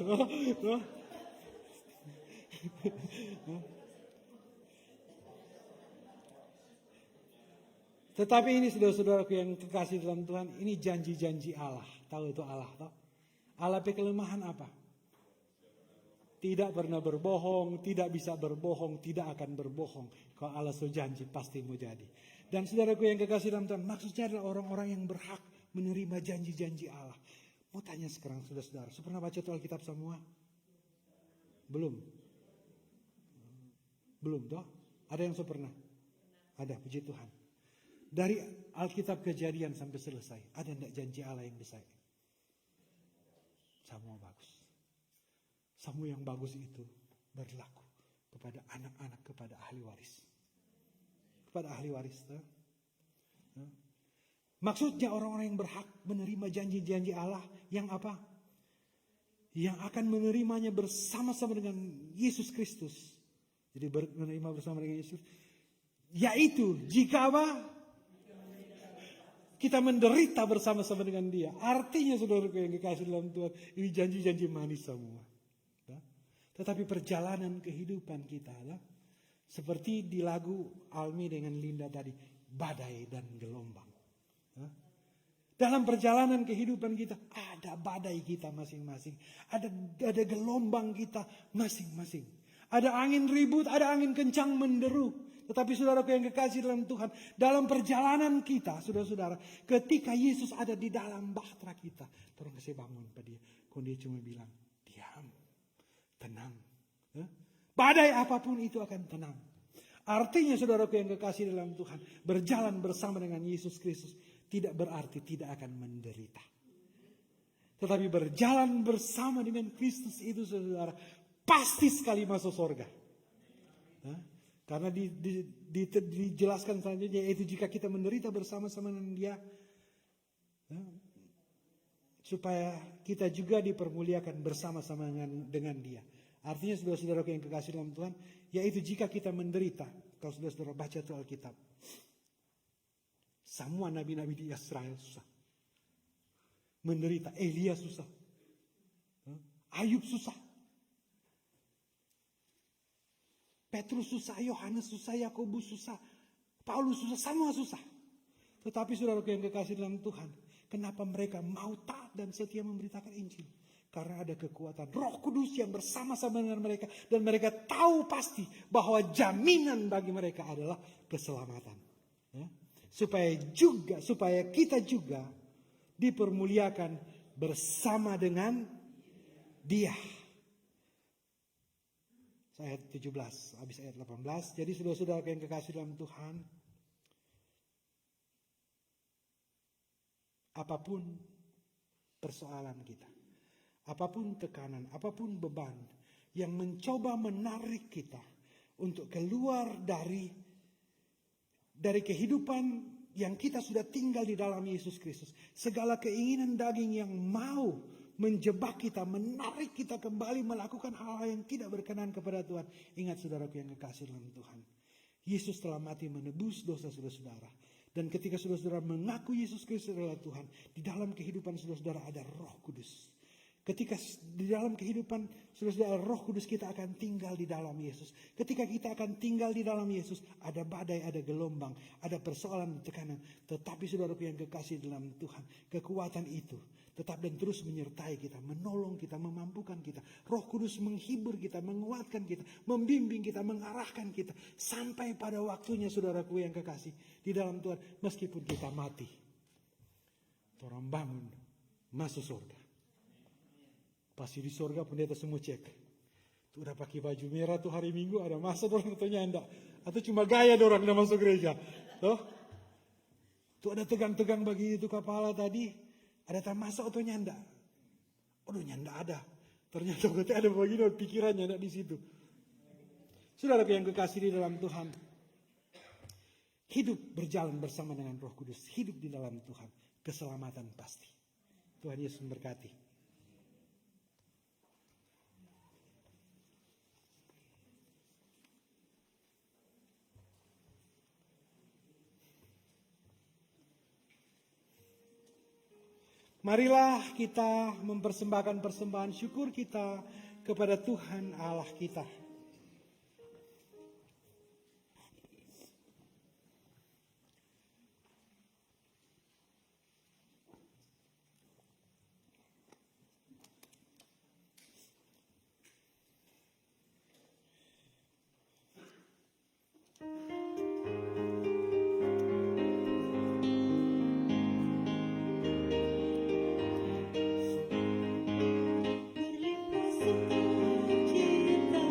Tetapi ini saudara-saudaraku yang kekasih dalam Tuhan, ini janji-janji Allah. Tahu itu Allah? Tahu? Allah punya kelemahan apa? Tidak pernah berbohong, tidak bisa berbohong, tidak akan berbohong. Kalau Allah so janji pasti mau jadi. Dan saudaraku yang kekasih dalam Tuhan, maksudnya adalah orang-orang yang berhak menerima janji-janji Allah. Mau tanya sekarang saudara-saudara, pernah baca tuh Alkitab semua? Belum? Belum toh? Ada yang pernah? Ada, puji Tuhan. Dari Alkitab Kejadian sampai selesai, ada enggak janji Allah yang besar? Semua bagus. Semua yang bagus itu berlaku kepada anak-anak, kepada ahli waris. Kepada ahli waris. Maksudnya orang-orang yang berhak menerima janji-janji Allah yang apa? Yang akan menerimanya bersama-sama dengan Yesus Kristus. Jadi menerima bersama dengan Yesus. Yaitu jika apa? Kita menderita bersama-sama dengan dia. Artinya saudaraku yang kekasih dalam Tuhan, ini janji-janji manis semua. Tetapi perjalanan kehidupan kita lah, seperti di lagu Almi dengan Linda tadi, badai dan gelombang. Dalam perjalanan kehidupan kita ada badai kita masing-masing, ada gelombang kita masing-masing. Ada angin ribut, ada angin kencang menderu. Tetapi saudaraku yang kekasih dalam Tuhan, dalam perjalanan kita, saudara-saudara, ketika Yesus ada di dalam bahtera kita, tolong saya bangun pada dia. Kalau dia cuma bilang, diam, tenang. Badai apapun itu akan tenang. Artinya saudaraku yang kekasih dalam Tuhan, berjalan bersama dengan Yesus Kristus tidak berarti tidak akan menderita. Tetapi berjalan bersama dengan Kristus itu saudara, pasti sekali masuk surga. Karena dijelaskan selanjutnya, yaitu jika kita menderita bersama-sama dengan Dia, supaya kita juga dipermuliakan bersama-sama dengan Dia. Artinya saudara-saudara yang kekasih dalam Tuhan, yaitu jika kita menderita, kalau saudara-saudara baca tuh Alkitab, semua nabi-nabi di Israel susah. Menderita, Elia susah. Ayub susah. Petrus susah, Yohanes susah, Yakobus susah, Paulus susah, semua susah. Tetapi saudara yang kekasih dalam Tuhan, kenapa mereka mau taat dan setia memberitakan Injil? Karena ada kekuatan Roh Kudus yang bersama-sama dengan mereka. Dan mereka tahu pasti bahwa jaminan bagi mereka adalah keselamatan. Supaya kita juga dipermuliakan bersama dengan Dia. Ayat 17, habis ayat 18. Jadi saudara-saudara yang kekasih dalam Tuhan, apapun persoalan kita, apapun tekanan, apapun beban yang mencoba menarik kita untuk keluar dari kehidupan yang kita sudah tinggal di dalam Yesus Kristus. Segala keinginan daging yang mau menjebak kita, menarik kita kembali melakukan hal-hal yang tidak berkenan kepada Tuhan. Ingat saudaraku yang kekasih dalam Tuhan, Yesus telah mati menebus dosa saudara-saudara. Dan ketika saudara-saudara mengaku Yesus Kristus adalah Tuhan, di dalam kehidupan saudara-saudara ada Roh Kudus. Ketika di dalam kehidupan saudara-saudara Roh Kudus, kita akan tinggal di dalam Yesus. Ketika kita akan tinggal di dalam Yesus, ada badai, ada gelombang, ada persoalan, tekanan. Tetapi saudaraku yang kekasih dalam Tuhan, kekuatan itu tetap dan terus menyertai kita, menolong kita, memampukan kita. Roh Kudus menghibur kita, menguatkan kita, membimbing kita, mengarahkan kita. Sampai pada waktunya saudaraku yang kekasih di dalam Tuhan, meskipun kita mati, orang bangun, masuk surga. Pasti di surga pendeta semua cek. Tuh udah pakai baju merah tuh hari Minggu, ada masa orang atau nyanda. Atau cuma gaya orang udah masuk gereja. Tuh ada tegang-tegang bagi itu kepala tadi. Ada tak masa atau nyanda. Aduh nyanda ada. Ternyata berarti ada begini pikirannya ada di situ. Saudara yang kekasih di dalam Tuhan, hidup berjalan bersama dengan Roh Kudus. Hidup di dalam Tuhan. Keselamatan pasti. Tuhan Yesus memberkati. Marilah kita mempersembahkan persembahan syukur kita kepada Tuhan Allah kita. Berlimpah sukacita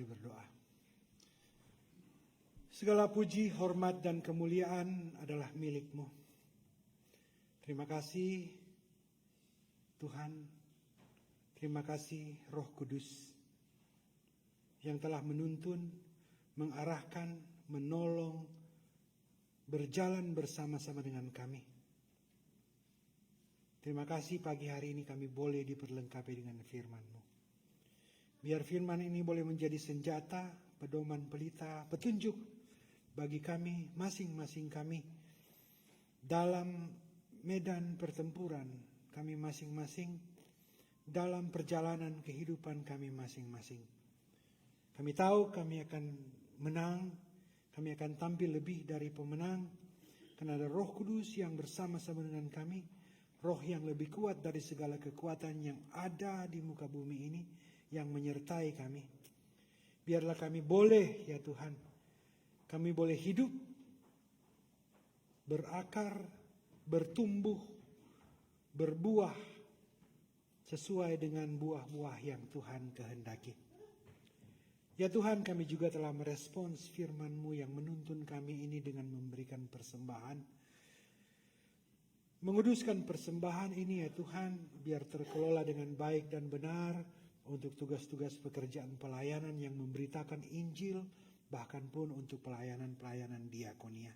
Mari berdoa. Segala puji, hormat, dan kemuliaan adalah milik-Mu. Terima kasih Tuhan, terima kasih Roh Kudus yang telah menuntun, mengarahkan, menolong, berjalan bersama-sama dengan kami. Terima kasih pagi hari ini kami boleh diperlengkapi dengan firman-Mu. Biar firman ini boleh menjadi senjata, pedoman pelita, petunjuk bagi kami, masing-masing kami, dalam medan pertempuran kami masing-masing, dalam perjalanan kehidupan kami masing-masing. Kami tahu kami akan menang, kami akan tampil lebih dari pemenang, karena ada Roh Kudus yang bersama-sama dengan kami, Roh yang lebih kuat dari segala kekuatan yang ada di muka bumi ini, yang menyertai kami. Biarlah kami boleh, ya Tuhan, kami boleh hidup, berakar, bertumbuh, berbuah, sesuai dengan buah-buah yang Tuhan kehendaki. Ya Tuhan, kami juga telah merespons firman-Mu yang menuntun kami ini dengan memberikan persembahan. Menguduskan persembahan ini, ya Tuhan, biar terkelola dengan baik dan benar untuk tugas-tugas pekerjaan pelayanan yang memberitakan Injil, bahkan pun untuk pelayanan-pelayanan diakonia.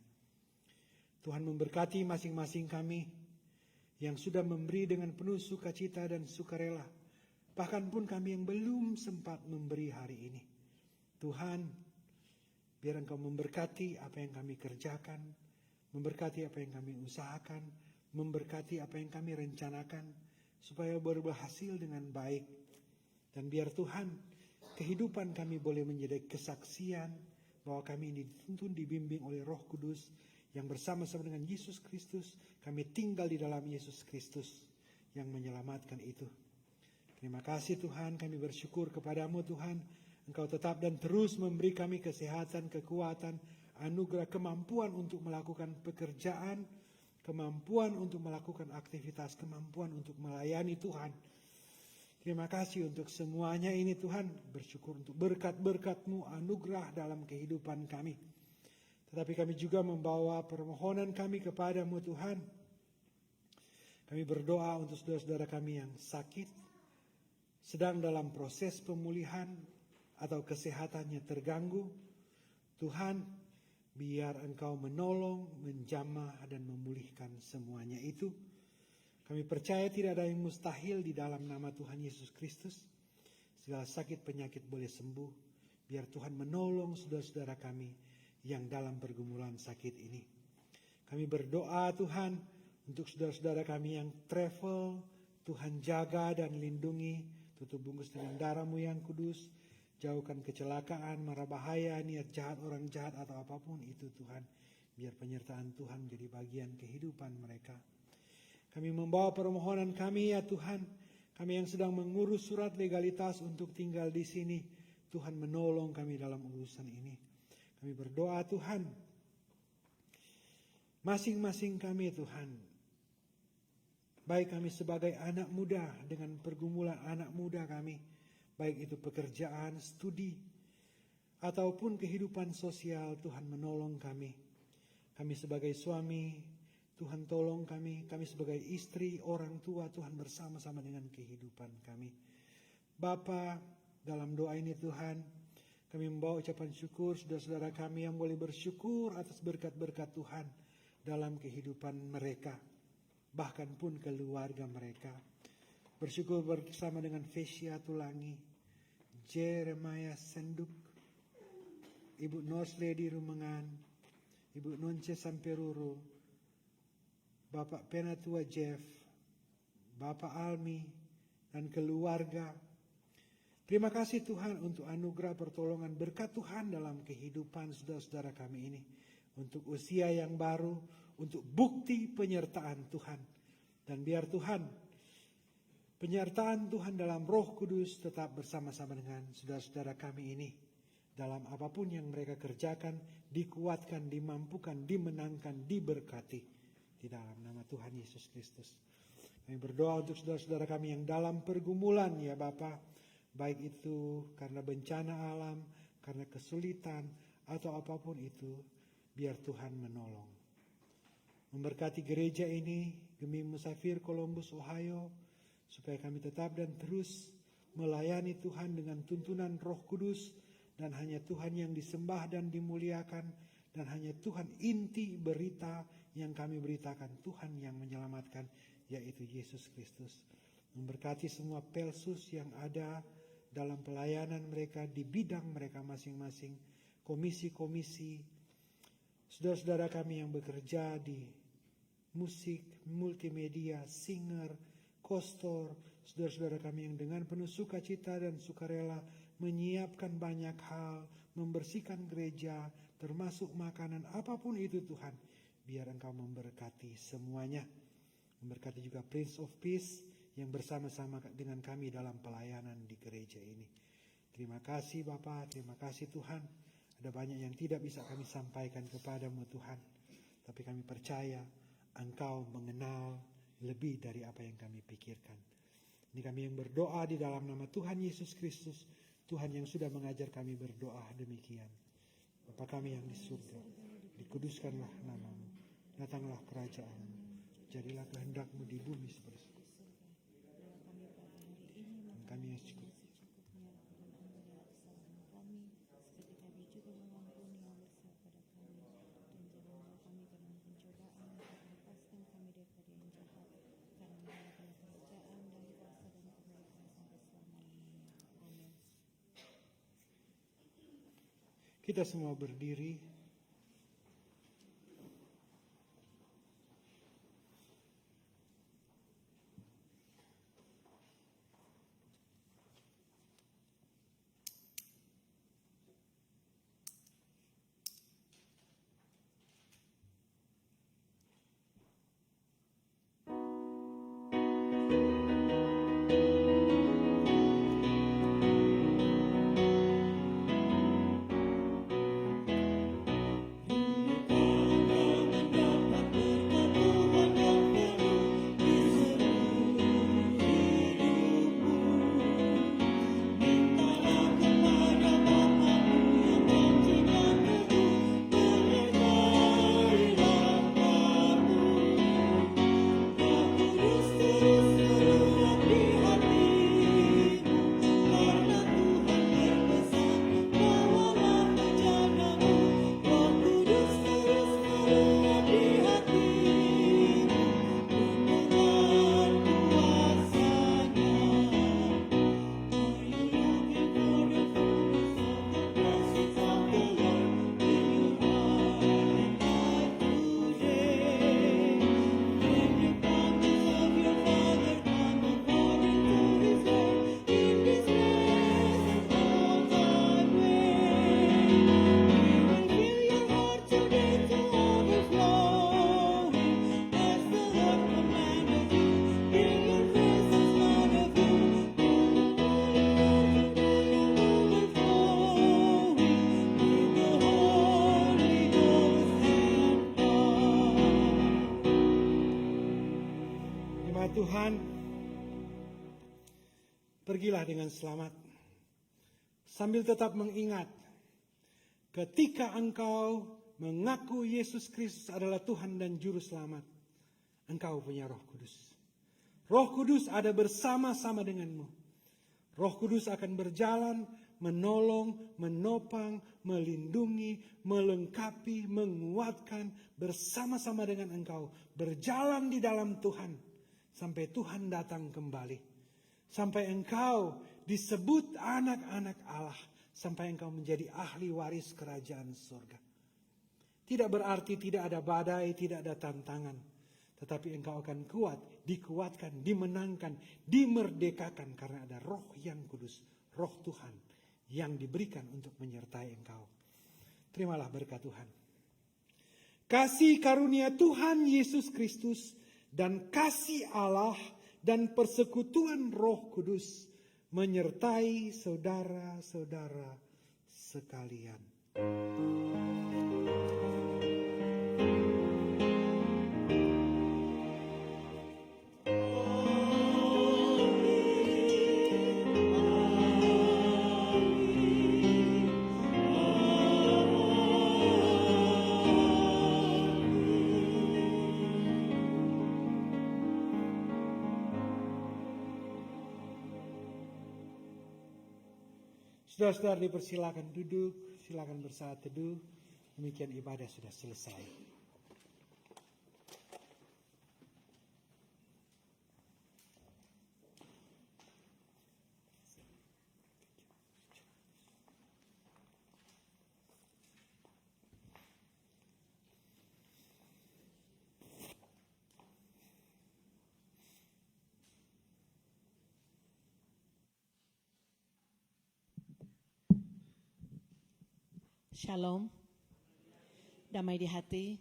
Tuhan memberkati masing-masing kami yang sudah memberi dengan penuh sukacita dan sukarela, bahkan pun kami yang belum sempat memberi hari ini. Tuhan, biar Engkau memberkati apa yang kami kerjakan, memberkati apa yang kami usahakan, memberkati apa yang kami rencanakan, supaya berhasil dengan baik. Dan biar Tuhan, kehidupan kami boleh menjadi kesaksian bahwa kami ini dituntun, dibimbing oleh Roh Kudus, yang bersama-sama dengan Yesus Kristus, kami tinggal di dalam Yesus Kristus yang menyelamatkan itu. Terima kasih Tuhan, kami bersyukur kepadamu Tuhan, Engkau tetap dan terus memberi kami kesehatan, kekuatan, anugerah, kemampuan untuk melakukan pekerjaan, kemampuan untuk melakukan aktivitas, kemampuan untuk melayani Tuhan. Terima kasih untuk semuanya ini Tuhan, bersyukur untuk berkat-berkat-Mu, anugerah dalam kehidupan kami. Tetapi kami juga membawa permohonan kami kepadamu Tuhan. Kami berdoa untuk saudara-saudara kami yang sakit, sedang dalam proses pemulihan atau kesehatannya terganggu. Tuhan, biar Engkau menolong, menjamah dan memulihkan semuanya itu. Kami percaya tidak ada yang mustahil di dalam nama Tuhan Yesus Kristus. Segala sakit penyakit boleh sembuh. Biar Tuhan menolong saudara-saudara kami yang dalam pergumulan sakit ini. Kami berdoa Tuhan untuk saudara-saudara kami yang travel. Tuhan jaga dan lindungi. Tutup bungkus dengan darah-Mu yang kudus. Jauhkan kecelakaan, mara bahaya, niat jahat, orang jahat atau apapun itu Tuhan. Biar penyertaan Tuhan menjadi bagian kehidupan mereka. Kami membawa permohonan kami ya Tuhan. Kami yang sedang mengurus surat legalitas untuk tinggal di sini. Tuhan menolong kami dalam urusan ini. Kami berdoa Tuhan. Masing-masing kami Tuhan. Baik kami sebagai anak muda dengan pergumulan anak muda kami. Baik itu pekerjaan, studi, ataupun kehidupan sosial, Tuhan menolong kami. Kami sebagai suami, Tuhan tolong kami sebagai istri, orang tua, Tuhan bersama-sama dengan kehidupan kami. Bapa, dalam doa ini Tuhan, kami membawa ucapan syukur saudara-saudara kami yang boleh bersyukur atas berkat-berkat Tuhan dalam kehidupan mereka, bahkan pun keluarga mereka. Bersyukur bersama dengan Fesia Tulangi, Jeremiah Senduk, Ibu Nosledi Rumengan, Ibu Nonce Samperuru, Bapak Penatua Jeff, Bapak Almi, dan keluarga. Terima kasih Tuhan untuk anugerah pertolongan berkat Tuhan dalam kehidupan saudara-saudara kami ini. Untuk usia yang baru, untuk bukti penyertaan Tuhan. Dan biar Tuhan, penyertaan Tuhan dalam Roh Kudus tetap bersama-sama dengan saudara-saudara kami ini. Dalam apapun yang mereka kerjakan, dikuatkan, dimampukan, dimenangkan, diberkati. Di dalam nama Tuhan Yesus Kristus. Kami berdoa untuk saudara-saudara kami yang dalam pergumulan ya Bapa. Baik itu karena bencana alam karena kesulitan atau apapun itu, biar Tuhan menolong. Memberkati gereja ini, Gemi Musafir Columbus, Ohio, supaya kami tetap dan terus melayani Tuhan dengan tuntunan Roh Kudus, dan hanya Tuhan yang disembah dan dimuliakan, dan hanya Tuhan inti berita yang kami beritakan, Tuhan yang menyelamatkan, yaitu Yesus Kristus. Memberkati semua pelsus yang ada dalam pelayanan mereka di bidang mereka masing-masing, komisi-komisi, saudara-saudara kami yang bekerja di musik, multimedia, singer, kostor, saudara-saudara kami yang dengan penuh sukacita dan sukarela menyiapkan banyak hal, membersihkan gereja, termasuk makanan, apapun itu Tuhan, biar Engkau memberkati semuanya. Memberkati juga Prince of Peace yang bersama-sama dengan kami dalam pelayanan di gereja ini. Terima kasih Bapa, terima kasih Tuhan. Ada banyak yang tidak bisa kami sampaikan kepadamu Tuhan, tapi kami percaya Engkau mengenal lebih dari apa yang kami pikirkan. Ini kami yang berdoa di dalam nama Tuhan Yesus Kristus, Tuhan yang sudah mengajar kami berdoa demikian. Bapa kami yang di surga, dikuduskanlah namamu, datanglah kerajaanmu, jadilah kehendak-Mu di bumi seperti kami yang cukup. Kita semua berdiri. Tuhan, pergilah dengan selamat, sambil tetap mengingat, ketika engkau mengaku Yesus Kristus adalah Tuhan dan Juru Selamat, engkau punya Roh Kudus. Roh Kudus ada bersama-sama denganmu. Roh Kudus akan berjalan, menolong, menopang, melindungi, melengkapi, menguatkan bersama-sama dengan engkau. Berjalan di dalam Tuhan. Sampai Tuhan datang kembali. Sampai engkau disebut anak-anak Allah. Sampai engkau menjadi ahli waris kerajaan surga. Tidak berarti tidak ada badai, tidak ada tantangan. Tetapi engkau akan kuat, dikuatkan, dimenangkan, dimerdekakan. Karena ada Roh yang kudus, Roh Tuhan yang diberikan untuk menyertai engkau. Terimalah berkat Tuhan. Kasih karunia Tuhan Yesus Kristus dan kasih Allah dan persekutuan Roh Kudus menyertai saudara-saudara sekalian. Saudara-saudara dipersilakan duduk, silakan bersaat teduh. Demikian ibadah sudah selesai. Shalom, damai di hati.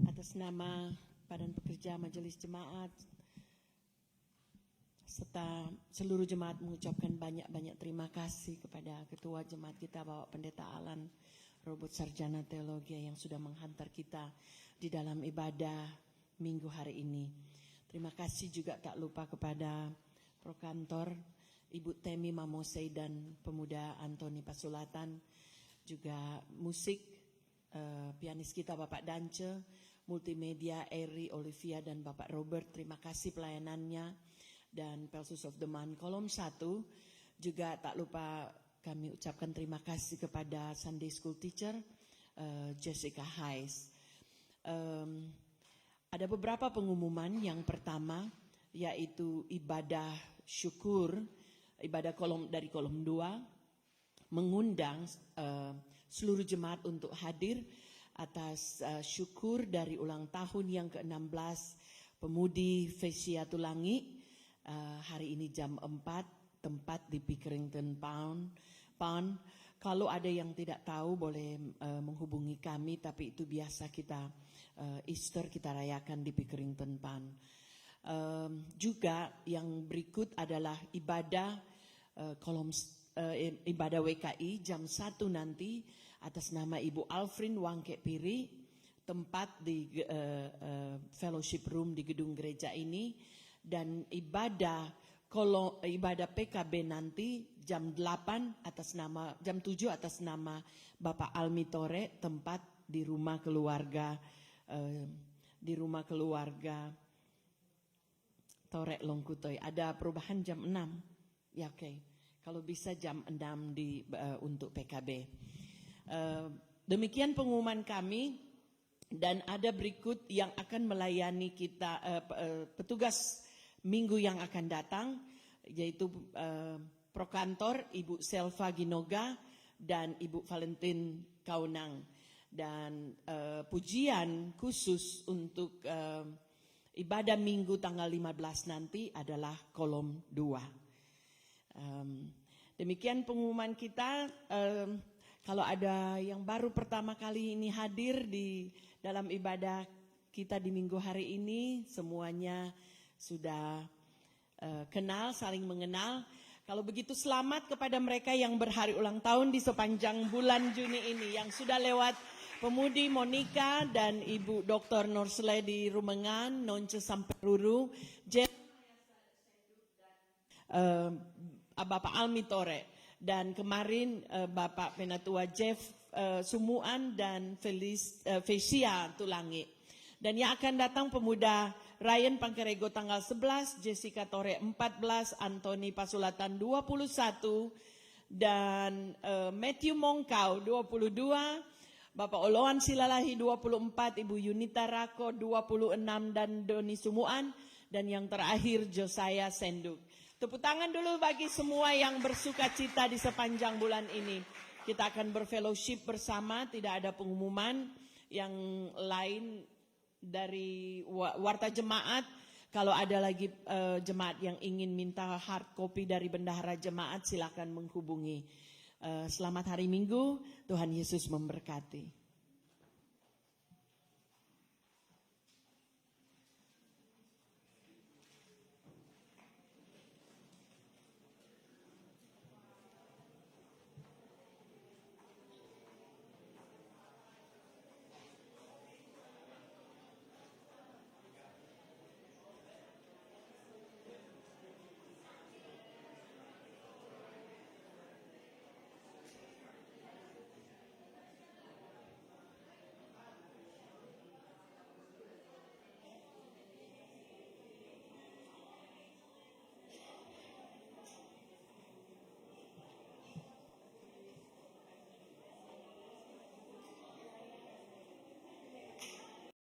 Atas nama Badan Pekerja Majelis Jemaat serta seluruh jemaat mengucapkan banyak-banyak terima kasih kepada Ketua Jemaat kita Bapak Pendeta Alan Robert Sarjana Teologi yang sudah menghantar kita di dalam ibadah minggu hari ini. Terima kasih juga tak lupa kepada Prokantor Ibu Temi Mamosei dan Pemuda Antoni Pasulatan, juga musik, pianis kita Bapak Dance, multimedia Eri, Olivia dan Bapak Robert, terima kasih pelayanannya, dan Pelsus of the Month kolom 1, juga tak lupa kami ucapkan terima kasih kepada Sunday School Teacher Jessica Hayes. Ada beberapa pengumuman. Yang pertama yaitu ibadah syukur, ibadah dari kolom 2, mengundang seluruh jemaat untuk hadir atas syukur dari ulang tahun yang ke-16 Pemudi Fesia Tulangi. Hari ini jam 4, tempat di Pickerington Pound. Kalau ada yang tidak tahu boleh menghubungi kami, tapi itu biasa kita Easter kita rayakan di Pickerington Pound. Juga yang berikut adalah ibadah ibadah WKI jam 1 nanti atas nama Ibu Alfrin Wangke Piri, tempat di fellowship room di gedung gereja ini, dan ibadah PKB nanti jam 8 atas nama, jam 7 atas nama Bapak Almi Tore, tempat di rumah keluarga Tore Longkutoy. Ada perubahan jam 6. Ya, oke. Kalau bisa jam 6 untuk PKB. Demikian pengumuman kami, dan ada berikut yang akan melayani kita petugas minggu yang akan datang, yaitu Prokantor Ibu Selva Ginoga dan Ibu Valentin Kaunang. Dan pujian khusus untuk ibadah minggu tanggal 15 nanti adalah kolom 2. Demikian pengumuman kita. Kalau ada yang baru pertama kali ini hadir di dalam ibadah kita di minggu hari ini, semuanya sudah kenal, saling mengenal. Kalau begitu selamat kepada mereka yang berhari ulang tahun di sepanjang bulan Juni ini, yang sudah lewat Pemudi Monica dan Ibu Dr. Norsle di Rumengan, Nonce Samperuru, Bapak Almi Tore, dan kemarin Bapak Penatua Jeff Sumuan dan Fesia Tulangi. Dan yang akan datang Pemuda Ryan Pangkerego tanggal 11, Jessica Tore 14, Antoni Pasulatan 21, dan Matthew Mongkau 22, Bapak Oloan Silalahi 24, Ibu Yunita Rako 26, dan Doni Sumuan, dan yang terakhir Josiah Senduk. Tepuk tangan dulu bagi semua yang bersuka cita di sepanjang bulan ini. Kita akan berfellowship bersama, tidak ada pengumuman yang lain dari warta jemaat. Kalau ada lagi jemaat yang ingin minta hard copy dari bendahara jemaat, silakan menghubungi. Selamat hari Minggu, Tuhan Yesus memberkati.